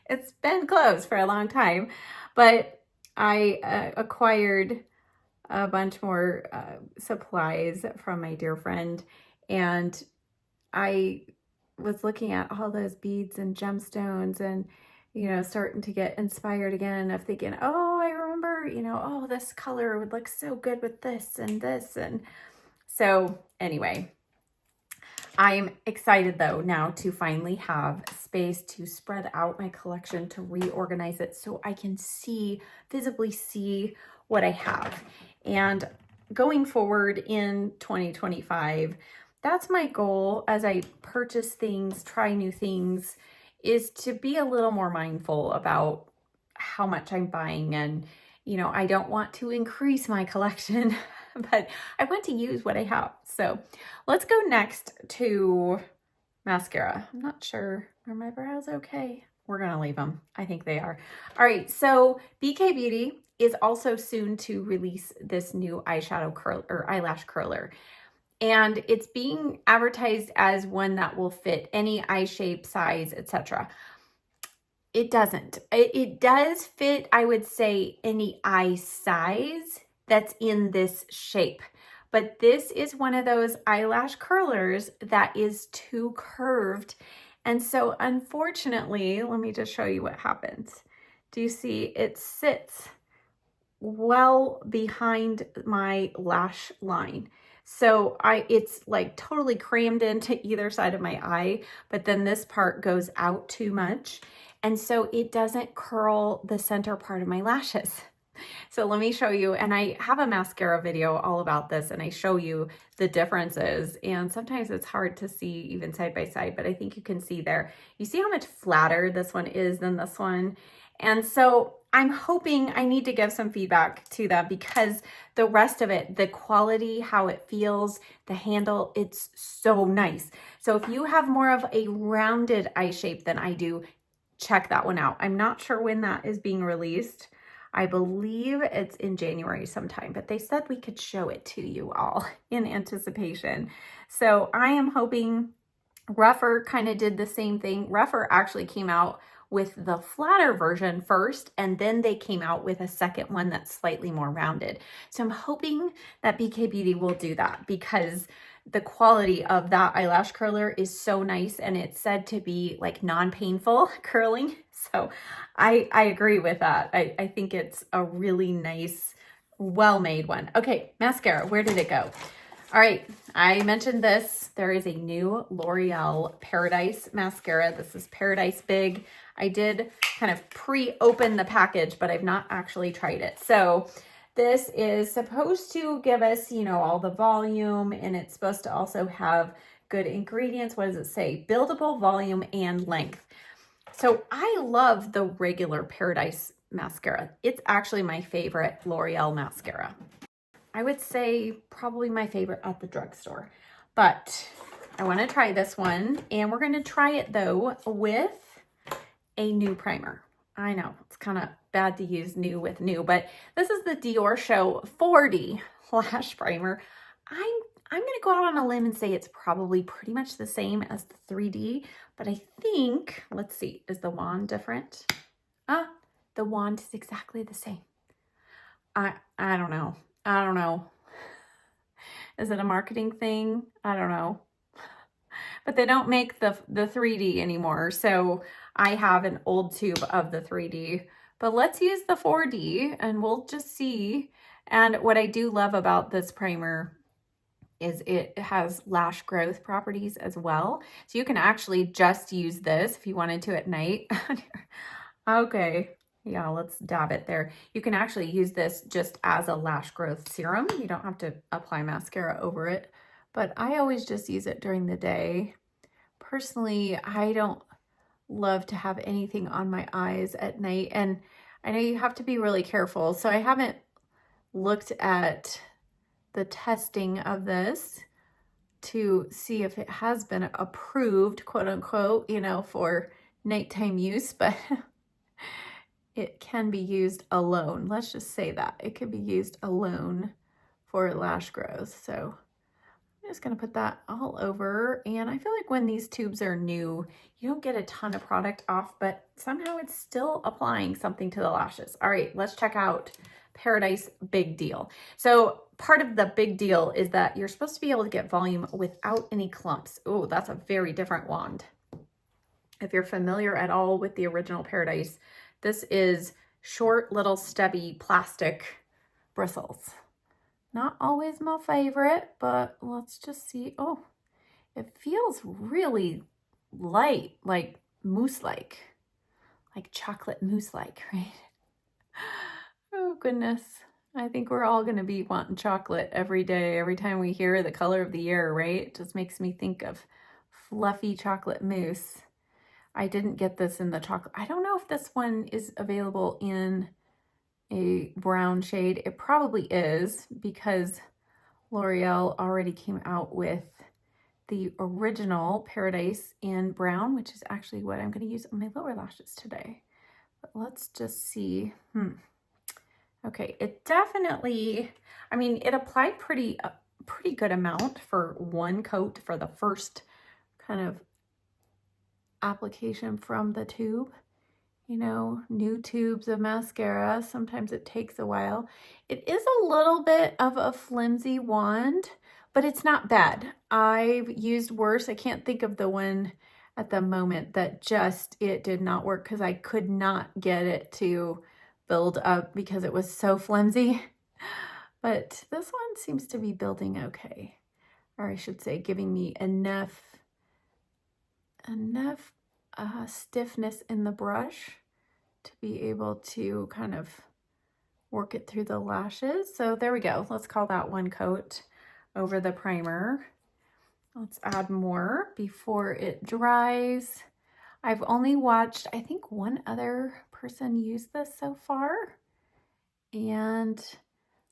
it's been closed for a long time, but I acquired a bunch more supplies from my dear friend, and I was looking at all those beads and gemstones and, starting to get inspired again of thinking, oh, I remember, oh, this color would look so good with this and this. And so anyway, I'm excited though now to finally have space to spread out my collection, to reorganize it so I can visibly see what I have. And going forward in 2025, that's my goal as I purchase things, try new things, is to be a little more mindful about how much I'm buying. And, I don't want to increase my collection, but I want to use what I have. So let's go next to mascara. I'm not sure. Are my brows okay? We're going to leave them. I think they are. All right. So BK Beauty is also soon to release this new eyeshadow curl or eyelash curler. And it's being advertised as one that will fit any eye shape, size, etc. It doesn't. It does fit, I would say, any eye size that's in this shape. But this is one of those eyelash curlers that is too curved. And so unfortunately, let me just show you what happens. Do you see it sits well behind my lash line? So it's like totally crammed into either side of my eye, but then this part goes out too much. And so it doesn't curl the center part of my lashes. So let me show you, and I have a mascara video all about this, and I show you the differences. And sometimes it's hard to see even side by side, but I think you can see there. You see how much flatter this one is than this one? And so I'm hoping, I need to give some feedback to that because the rest of it, the quality, how it feels, the handle, it's so nice. So if you have more of a rounded eye shape than I do, check that one out. I'm not sure when that is being released. I believe it's in January sometime, but they said we could show it to you all in anticipation. So I am hoping. Rougher kind of did the same thing. Rougher actually came out with the flatter version first, and then they came out with a second one that's slightly more rounded. So I'm hoping that BK Beauty will do that because the quality of that eyelash curler is so nice, and it's said to be like non-painful curling. So I agree with that. I think it's a really nice, well-made one. Okay, mascara, where did it go? All right, I mentioned this. There is a new L'Oreal Paradise mascara. This is Paradise Big. I did kind of pre-open the package, but I've not actually tried it. So this is supposed to give us, all the volume, and it's supposed to also have good ingredients. What does it say? Buildable volume and length. So I love the regular Paradise mascara. It's actually my favorite L'Oreal mascara. I would say probably my favorite at the drugstore, but I want to try this one, and we're going to try it though with a new primer. I know it's kind of bad to use new with new, but this is the Dior Show 40 Lash Primer. I'm going to go out on a limb and say it's probably pretty much the same as the 3D, But I think, let's see, is the wand different? The wand is exactly the same. I don't know. I don't know. Is it a marketing thing? I don't know. But they don't make the 3D anymore. So I have an old tube of the 3D. But let's use the 4D and we'll just see. And what I do love about this primer is it has lash growth properties as well. So you can actually just use this if you wanted to at night. Okay, yeah, let's dab it there. You can actually use this just as a lash growth serum. You don't have to apply mascara over it, but I always just use it during the day. Personally, I don't love to have anything on my eyes at night, and I know you have to be really careful. So I haven't looked at the testing of this to see if it has been approved, quote unquote, you know, for nighttime use, but it can be used alone. Let's just say that. It can be used alone for lash growth. So I'm just gonna put that all over. And I feel like when these tubes are new, you don't get a ton of product off, but somehow it's still applying something to the lashes. All right, let's check out Paradise Big Deal. So part of the big deal is that you're supposed to be able to get volume without any clumps. Oh, that's a very different wand. If you're familiar at all with the original Paradise, this is short little stubby plastic bristles. Not always my favorite, but let's just see. Oh, it feels really light, like mousse-like, like chocolate mousse-like, right? Oh goodness. I think we're all gonna be wanting chocolate every day, every time we hear the color of the year, right? It just makes me think of fluffy chocolate mousse. I didn't get this in the chocolate. I don't know if this one is available in a brown shade. It probably is because L'Oreal already came out with the original Paradise in brown, which is actually what I'm going to use on my lower lashes today. But let's just see. Okay, it definitely, I mean, it applied pretty good amount for one coat for the first kind of application from the tube. You know, new tubes of mascara, sometimes it takes a while. It is a little bit of a flimsy wand, but it's not bad. I've used worse. I can't think of the one at the moment that it did not work because I could not get it to build up because it was so flimsy. But this one seems to be building okay. Or I should say giving me enough stiffness in the brush to be able to kind of work it through the lashes. So there we go. Let's call that one coat over the primer. Let's add more before it dries. I've only watched, I think, one other person use this so far. And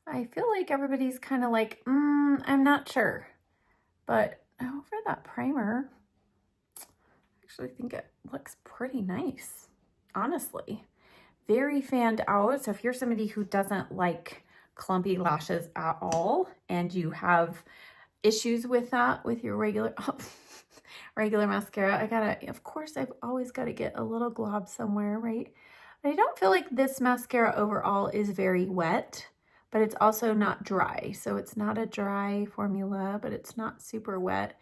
I feel like everybody's kind of like, I'm not sure. But over that primer, I actually think it looks pretty nice, honestly. Very fanned out. So if you're somebody who doesn't like clumpy lashes at all and you have issues with that with your regular mascara, of course, I've always got to get a little glob somewhere, right? I don't feel like this mascara overall is very wet, but it's also not dry. So it's not a dry formula, but it's not super wet.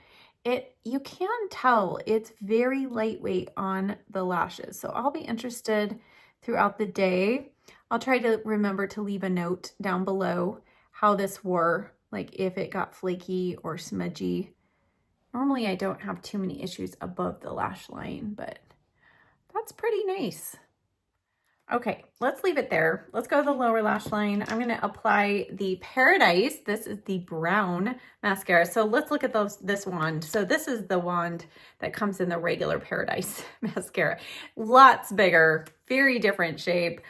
You can tell it's very lightweight on the lashes. So I'll be interested throughout the day. I'll try to remember to leave a note down below how this wore, like if it got flaky or smudgy. Normally I don't have too many issues above the lash line, but that's pretty nice. Okay, let's leave it there. Let's go to the lower lash line. I'm going to apply the Paradise. This is the brown mascara. So let's look at this wand. So this is the wand that comes in the regular Paradise mascara. Lots bigger, very different shape,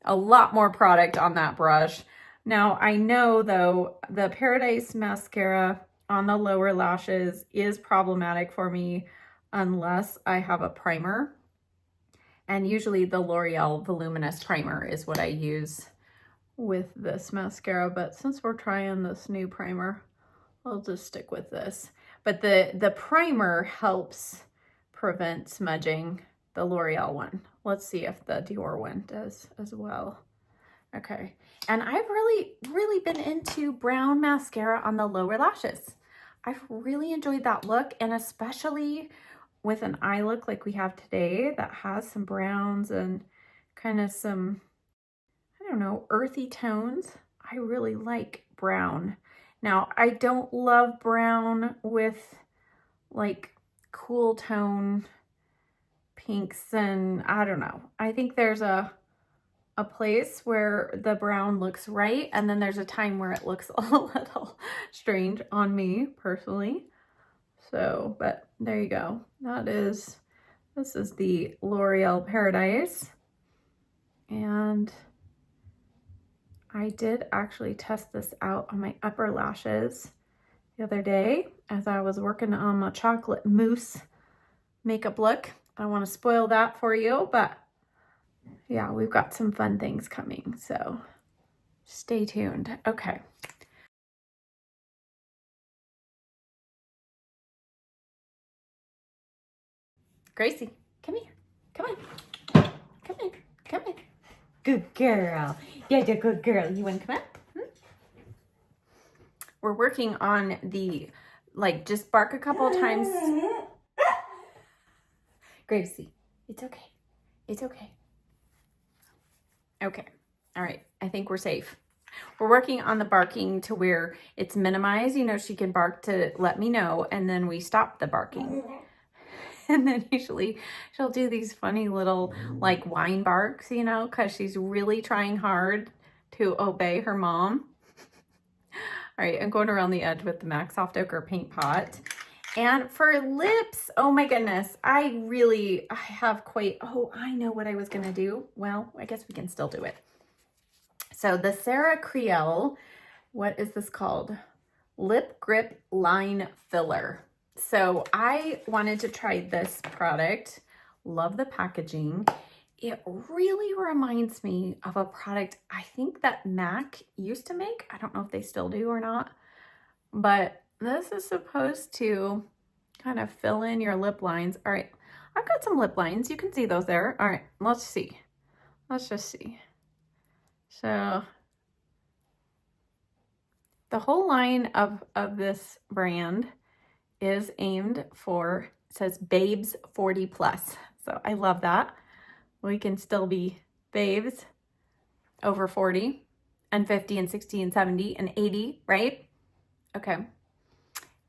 a lot more product on that brush. Now I know though, the Paradise mascara on the lower lashes is problematic for me unless I have a primer. And usually the L'Oreal Voluminous Primer is what I use with this mascara. But since we're trying this new primer, I'll just stick with this. But the primer helps prevent smudging, the L'Oreal one. Let's see if the Dior one does as well. Okay, and I've really been into brown mascara on the lower lashes. I've really enjoyed that look, and especially with an eye look like we have today that has some browns and kind of some, I don't know, earthy tones. I really like brown. Now, I don't love brown with like cool tone pinks, and I don't know. I think there's a place where the brown looks right, and then there's a time where it looks a little strange on me personally. So, but there you go. This is the L'Oreal Paradise. And I did actually test this out on my upper lashes the other day as I was working on my chocolate mousse makeup look. I don't want to spoil that for you, but yeah, we've got some fun things coming, so stay tuned. Okay. Gracie, come here. Come on. Come in. Come in. Good girl. Yeah, you're a good girl. You want to come up? We're working on the, like, just bark a couple of times. Gracie, it's okay. It's okay. Okay. All right. I think we're safe. We're working on the barking to where it's minimized. You know, she can bark to let me know, and then we stop the barking. And then usually she'll do these funny little like whine barks, you know, because she's really trying hard to obey her mom. All right, I'm going around the edge with the MAC Soft Ochre paint pot. And for lips, oh my goodness, I have quite, I know what I was going to do. Well, I guess we can still do it. So the Sarah Creole, what is this called? Lip Grip Line Filler. So I wanted to try this product. Love the packaging. It really reminds me of a product I think that MAC used to make. I don't know if they still do or not, but this is supposed to kind of fill in your lip lines. All right, I've got some lip lines. You can see those there. All right, let's see. Let's just see. So the whole line of this brand is aimed for, it says babes 40 plus. So I love that. We can still be babes over 40 and 50 and 60 and 70 and 80, right? Okay.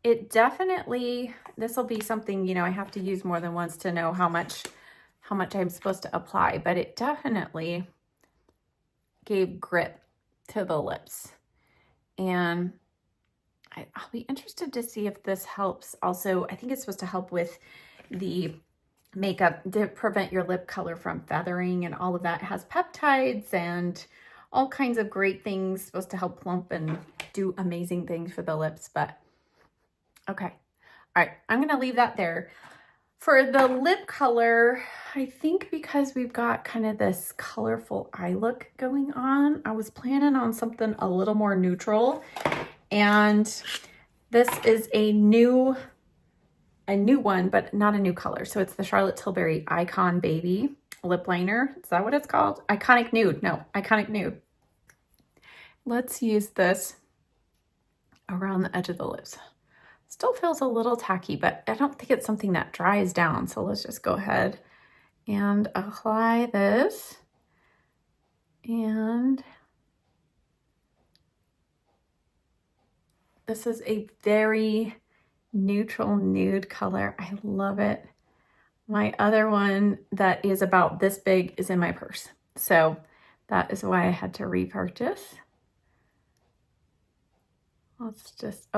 It definitely, this will be something, you know, I have to use more than once to know how much I'm supposed to apply, but it definitely gave grip to the lips. And I'll be interested to see if this helps. Also, I think it's supposed to help with the makeup to prevent your lip color from feathering and all of that. It has peptides and all kinds of great things supposed to help plump and do amazing things for the lips. But okay. All right. I'm going to leave that there. For the lip color, I think because we've got kind of this colorful eye look going on, I was planning on something a little more neutral. And this is a new one, but not a new color. So it's the Charlotte Tilbury Icon Baby Lip Liner. Is that what it's called? Iconic Nude. No, Iconic Nude. Let's use this around the edge of the lips. Still feels a little tacky, but I don't think it's something that dries down. So let's just go ahead and apply this. And this is a very neutral nude color. I love it. My other one that is about this big is in my purse. So that is why I had to repurchase. Let's just,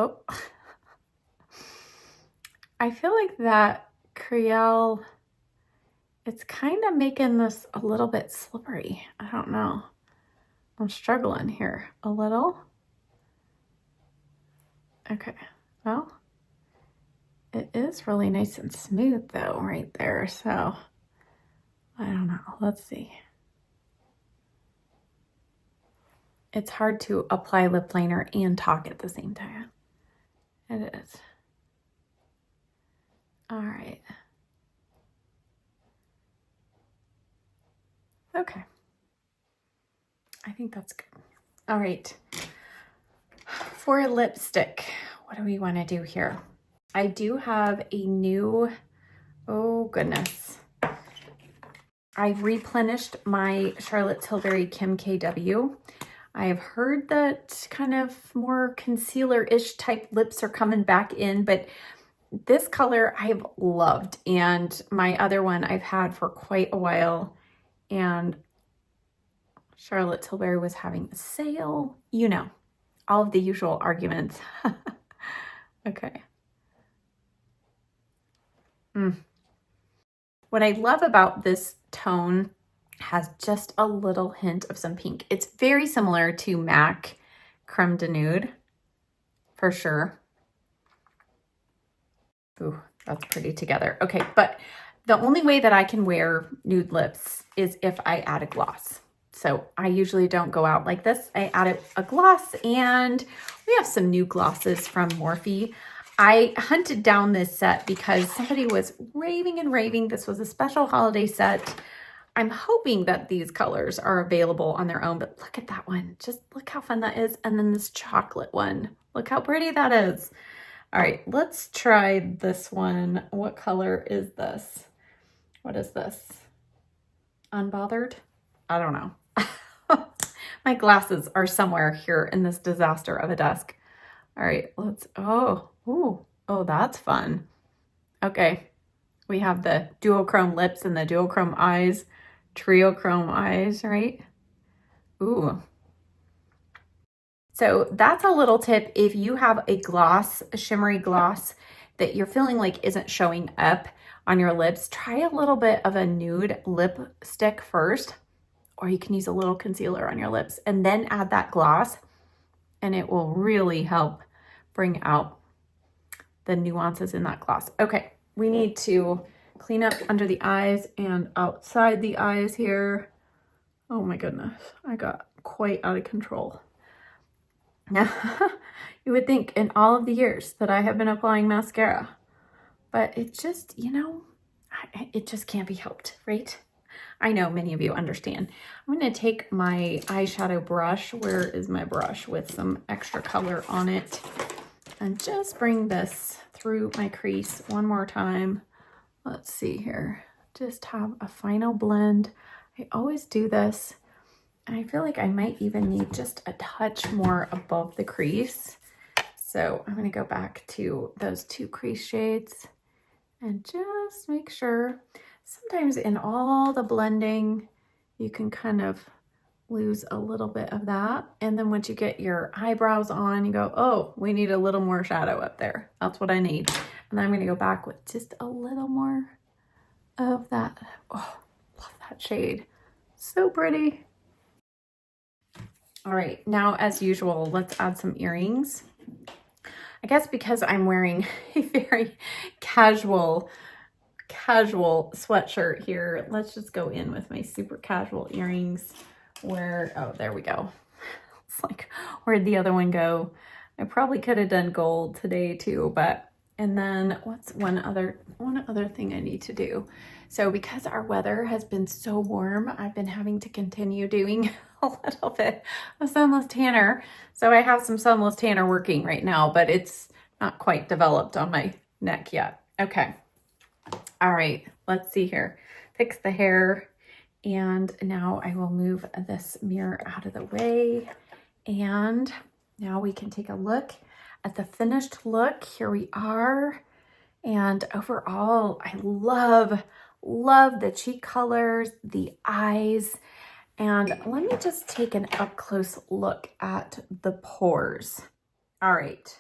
I feel like that Creole, it's kind of making this a little bit slippery. I don't know. I'm struggling here a little. Okay, well, it is really nice and smooth though, right there. So I don't know, let's see. It's hard to apply lip liner and talk at the same time. It is. All right. Okay. I think that's good. All right. For lipstick, what do we want to do here? I do have a new, oh goodness. I've replenished my Charlotte Tilbury Kim KW. I have heard that kind of more concealer-ish type lips are coming back in, but this color I've loved, and my other one I've had for quite a while, and Charlotte Tilbury was having a sale. You know, all of the usual arguments. Okay. What I love about this tone has just a little hint of some pink. It's very similar to MAC Creme de Nude, for sure. Ooh, that's pretty together. Okay, but the only way that I can wear nude lips is if I add a gloss. So I usually don't go out like this. I added a gloss, and we have some new glosses from Morphe. I hunted down this set because somebody was raving and raving. This was a special holiday set. I'm hoping that these colors are available on their own, but look at that one. Just look how fun that is. And then this chocolate one. Look how pretty that is. All right, let's try this one. What color is this? What is this? Unbothered? I don't know. My glasses are somewhere here in this disaster of a desk. All right, let's, oh, that's fun. Okay, we have the duochrome lips and the duochrome eyes, triochrome eyes, right? Ooh. So that's a little tip. If you have a gloss, a shimmery gloss that you're feeling like isn't showing up on your lips, try a little bit of a nude lipstick first, or you can use a little concealer on your lips and then add that gloss, and it will really help bring out the nuances in that gloss. Okay, we need to clean up under the eyes and outside the eyes here. Oh my goodness, I got quite out of control. Now, you would think in all of the years that I have been applying mascara, but it just, you know, it just can't be helped, right? I know many of you understand. I'm going to take my eyeshadow brush. Where is my brush with some extra color on it? And just bring this through my crease one more time. Let's see here. Just have a final blend. I always do this. And I feel like I might even need just a touch more above the crease. So I'm going to go back to those two crease shades and just make sure. Sometimes in all the blending, you can kind of lose a little bit of that. And then once you get your eyebrows on, you go, oh, we need a little more shadow up there. That's what I need. And then I'm going to go back with just a little more of that. Oh, love that shade. So pretty. All right, now as usual, let's add some earrings. I guess because I'm wearing a very casual sweatshirt here, let's just go in with my super casual earrings. Where, oh, there we go. It's like, where'd the other one go? I probably could have done gold today too, but, and then what's one other thing I need to do? So because our weather has been so warm, I've been having to continue doing a little bit of sunless tanner. So I have some sunless tanner working right now, but it's not quite developed on my neck yet. Okay. All right, let's see here. Fix the hair. And now I will move this mirror out of the way. And now we can take a look at the finished look. Here we are. And overall, I love the cheek colors, the eyes. And let me just take an up close look at the pores. All right.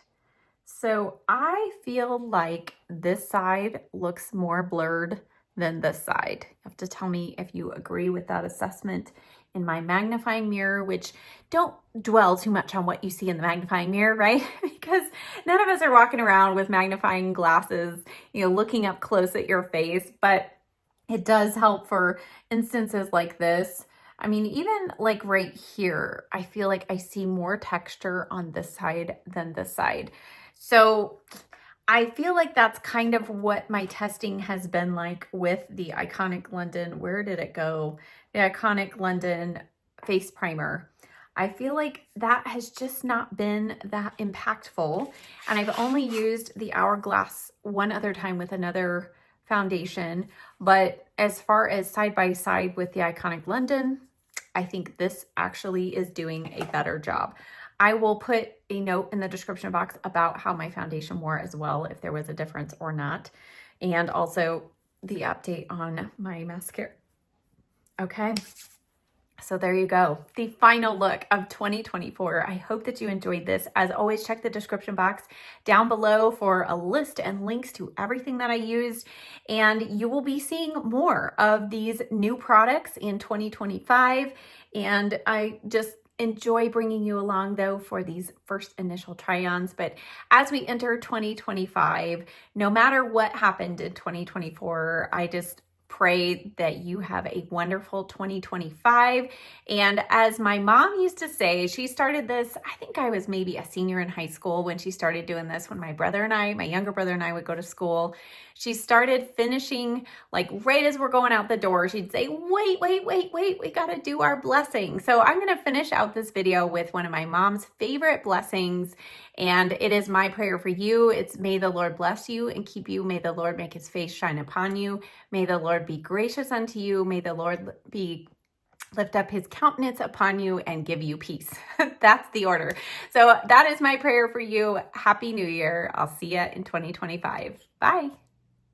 So I feel like this side looks more blurred than this side. You have to tell me if you agree with that assessment in my magnifying mirror, which don't dwell too much on what you see in the magnifying mirror, right? Because none of us are walking around with magnifying glasses, you know, looking up close at your face, but it does help for instances like this. I mean, even like right here, I feel like I see more texture on this side than this side. So I feel like that's kind of what my testing has been like with the Iconic London. Where did it go? the iconic London face primer. I feel like that has just not been that impactful. And I've only used the Hourglass one other time with another foundation. But as far as side by side with the iconic London, I think this actually is doing a better job. I will put a note in the description box about how my foundation wore as well, if there was a difference or not. And also the update on my mascara. Okay. So there you go, the final look of 2024. I hope that you enjoyed this. As always, check the description box down below for a list and links to everything that I used. And you will be seeing more of these new products in 2025. And I just enjoy bringing you along though for these first initial try-ons. But as we enter 2025, no matter what happened in 2024, I just pray that you have a wonderful 2025. And as my mom used to say, she started this, I think I was maybe a senior in high school when she started doing this, when my younger brother and I would go to school. She started finishing like right as we're going out the door. She'd say, wait, we got to do our blessing. So I'm going to finish out this video with one of my mom's favorite blessings. And it is my prayer for you. It's may the Lord bless you and keep you. May the Lord make his face shine upon you. May the Lord be gracious unto you. May the Lord lift up his countenance upon you and give you peace. That's the order. So that is my prayer for you. Happy New Year. I'll see you in 2025. Bye.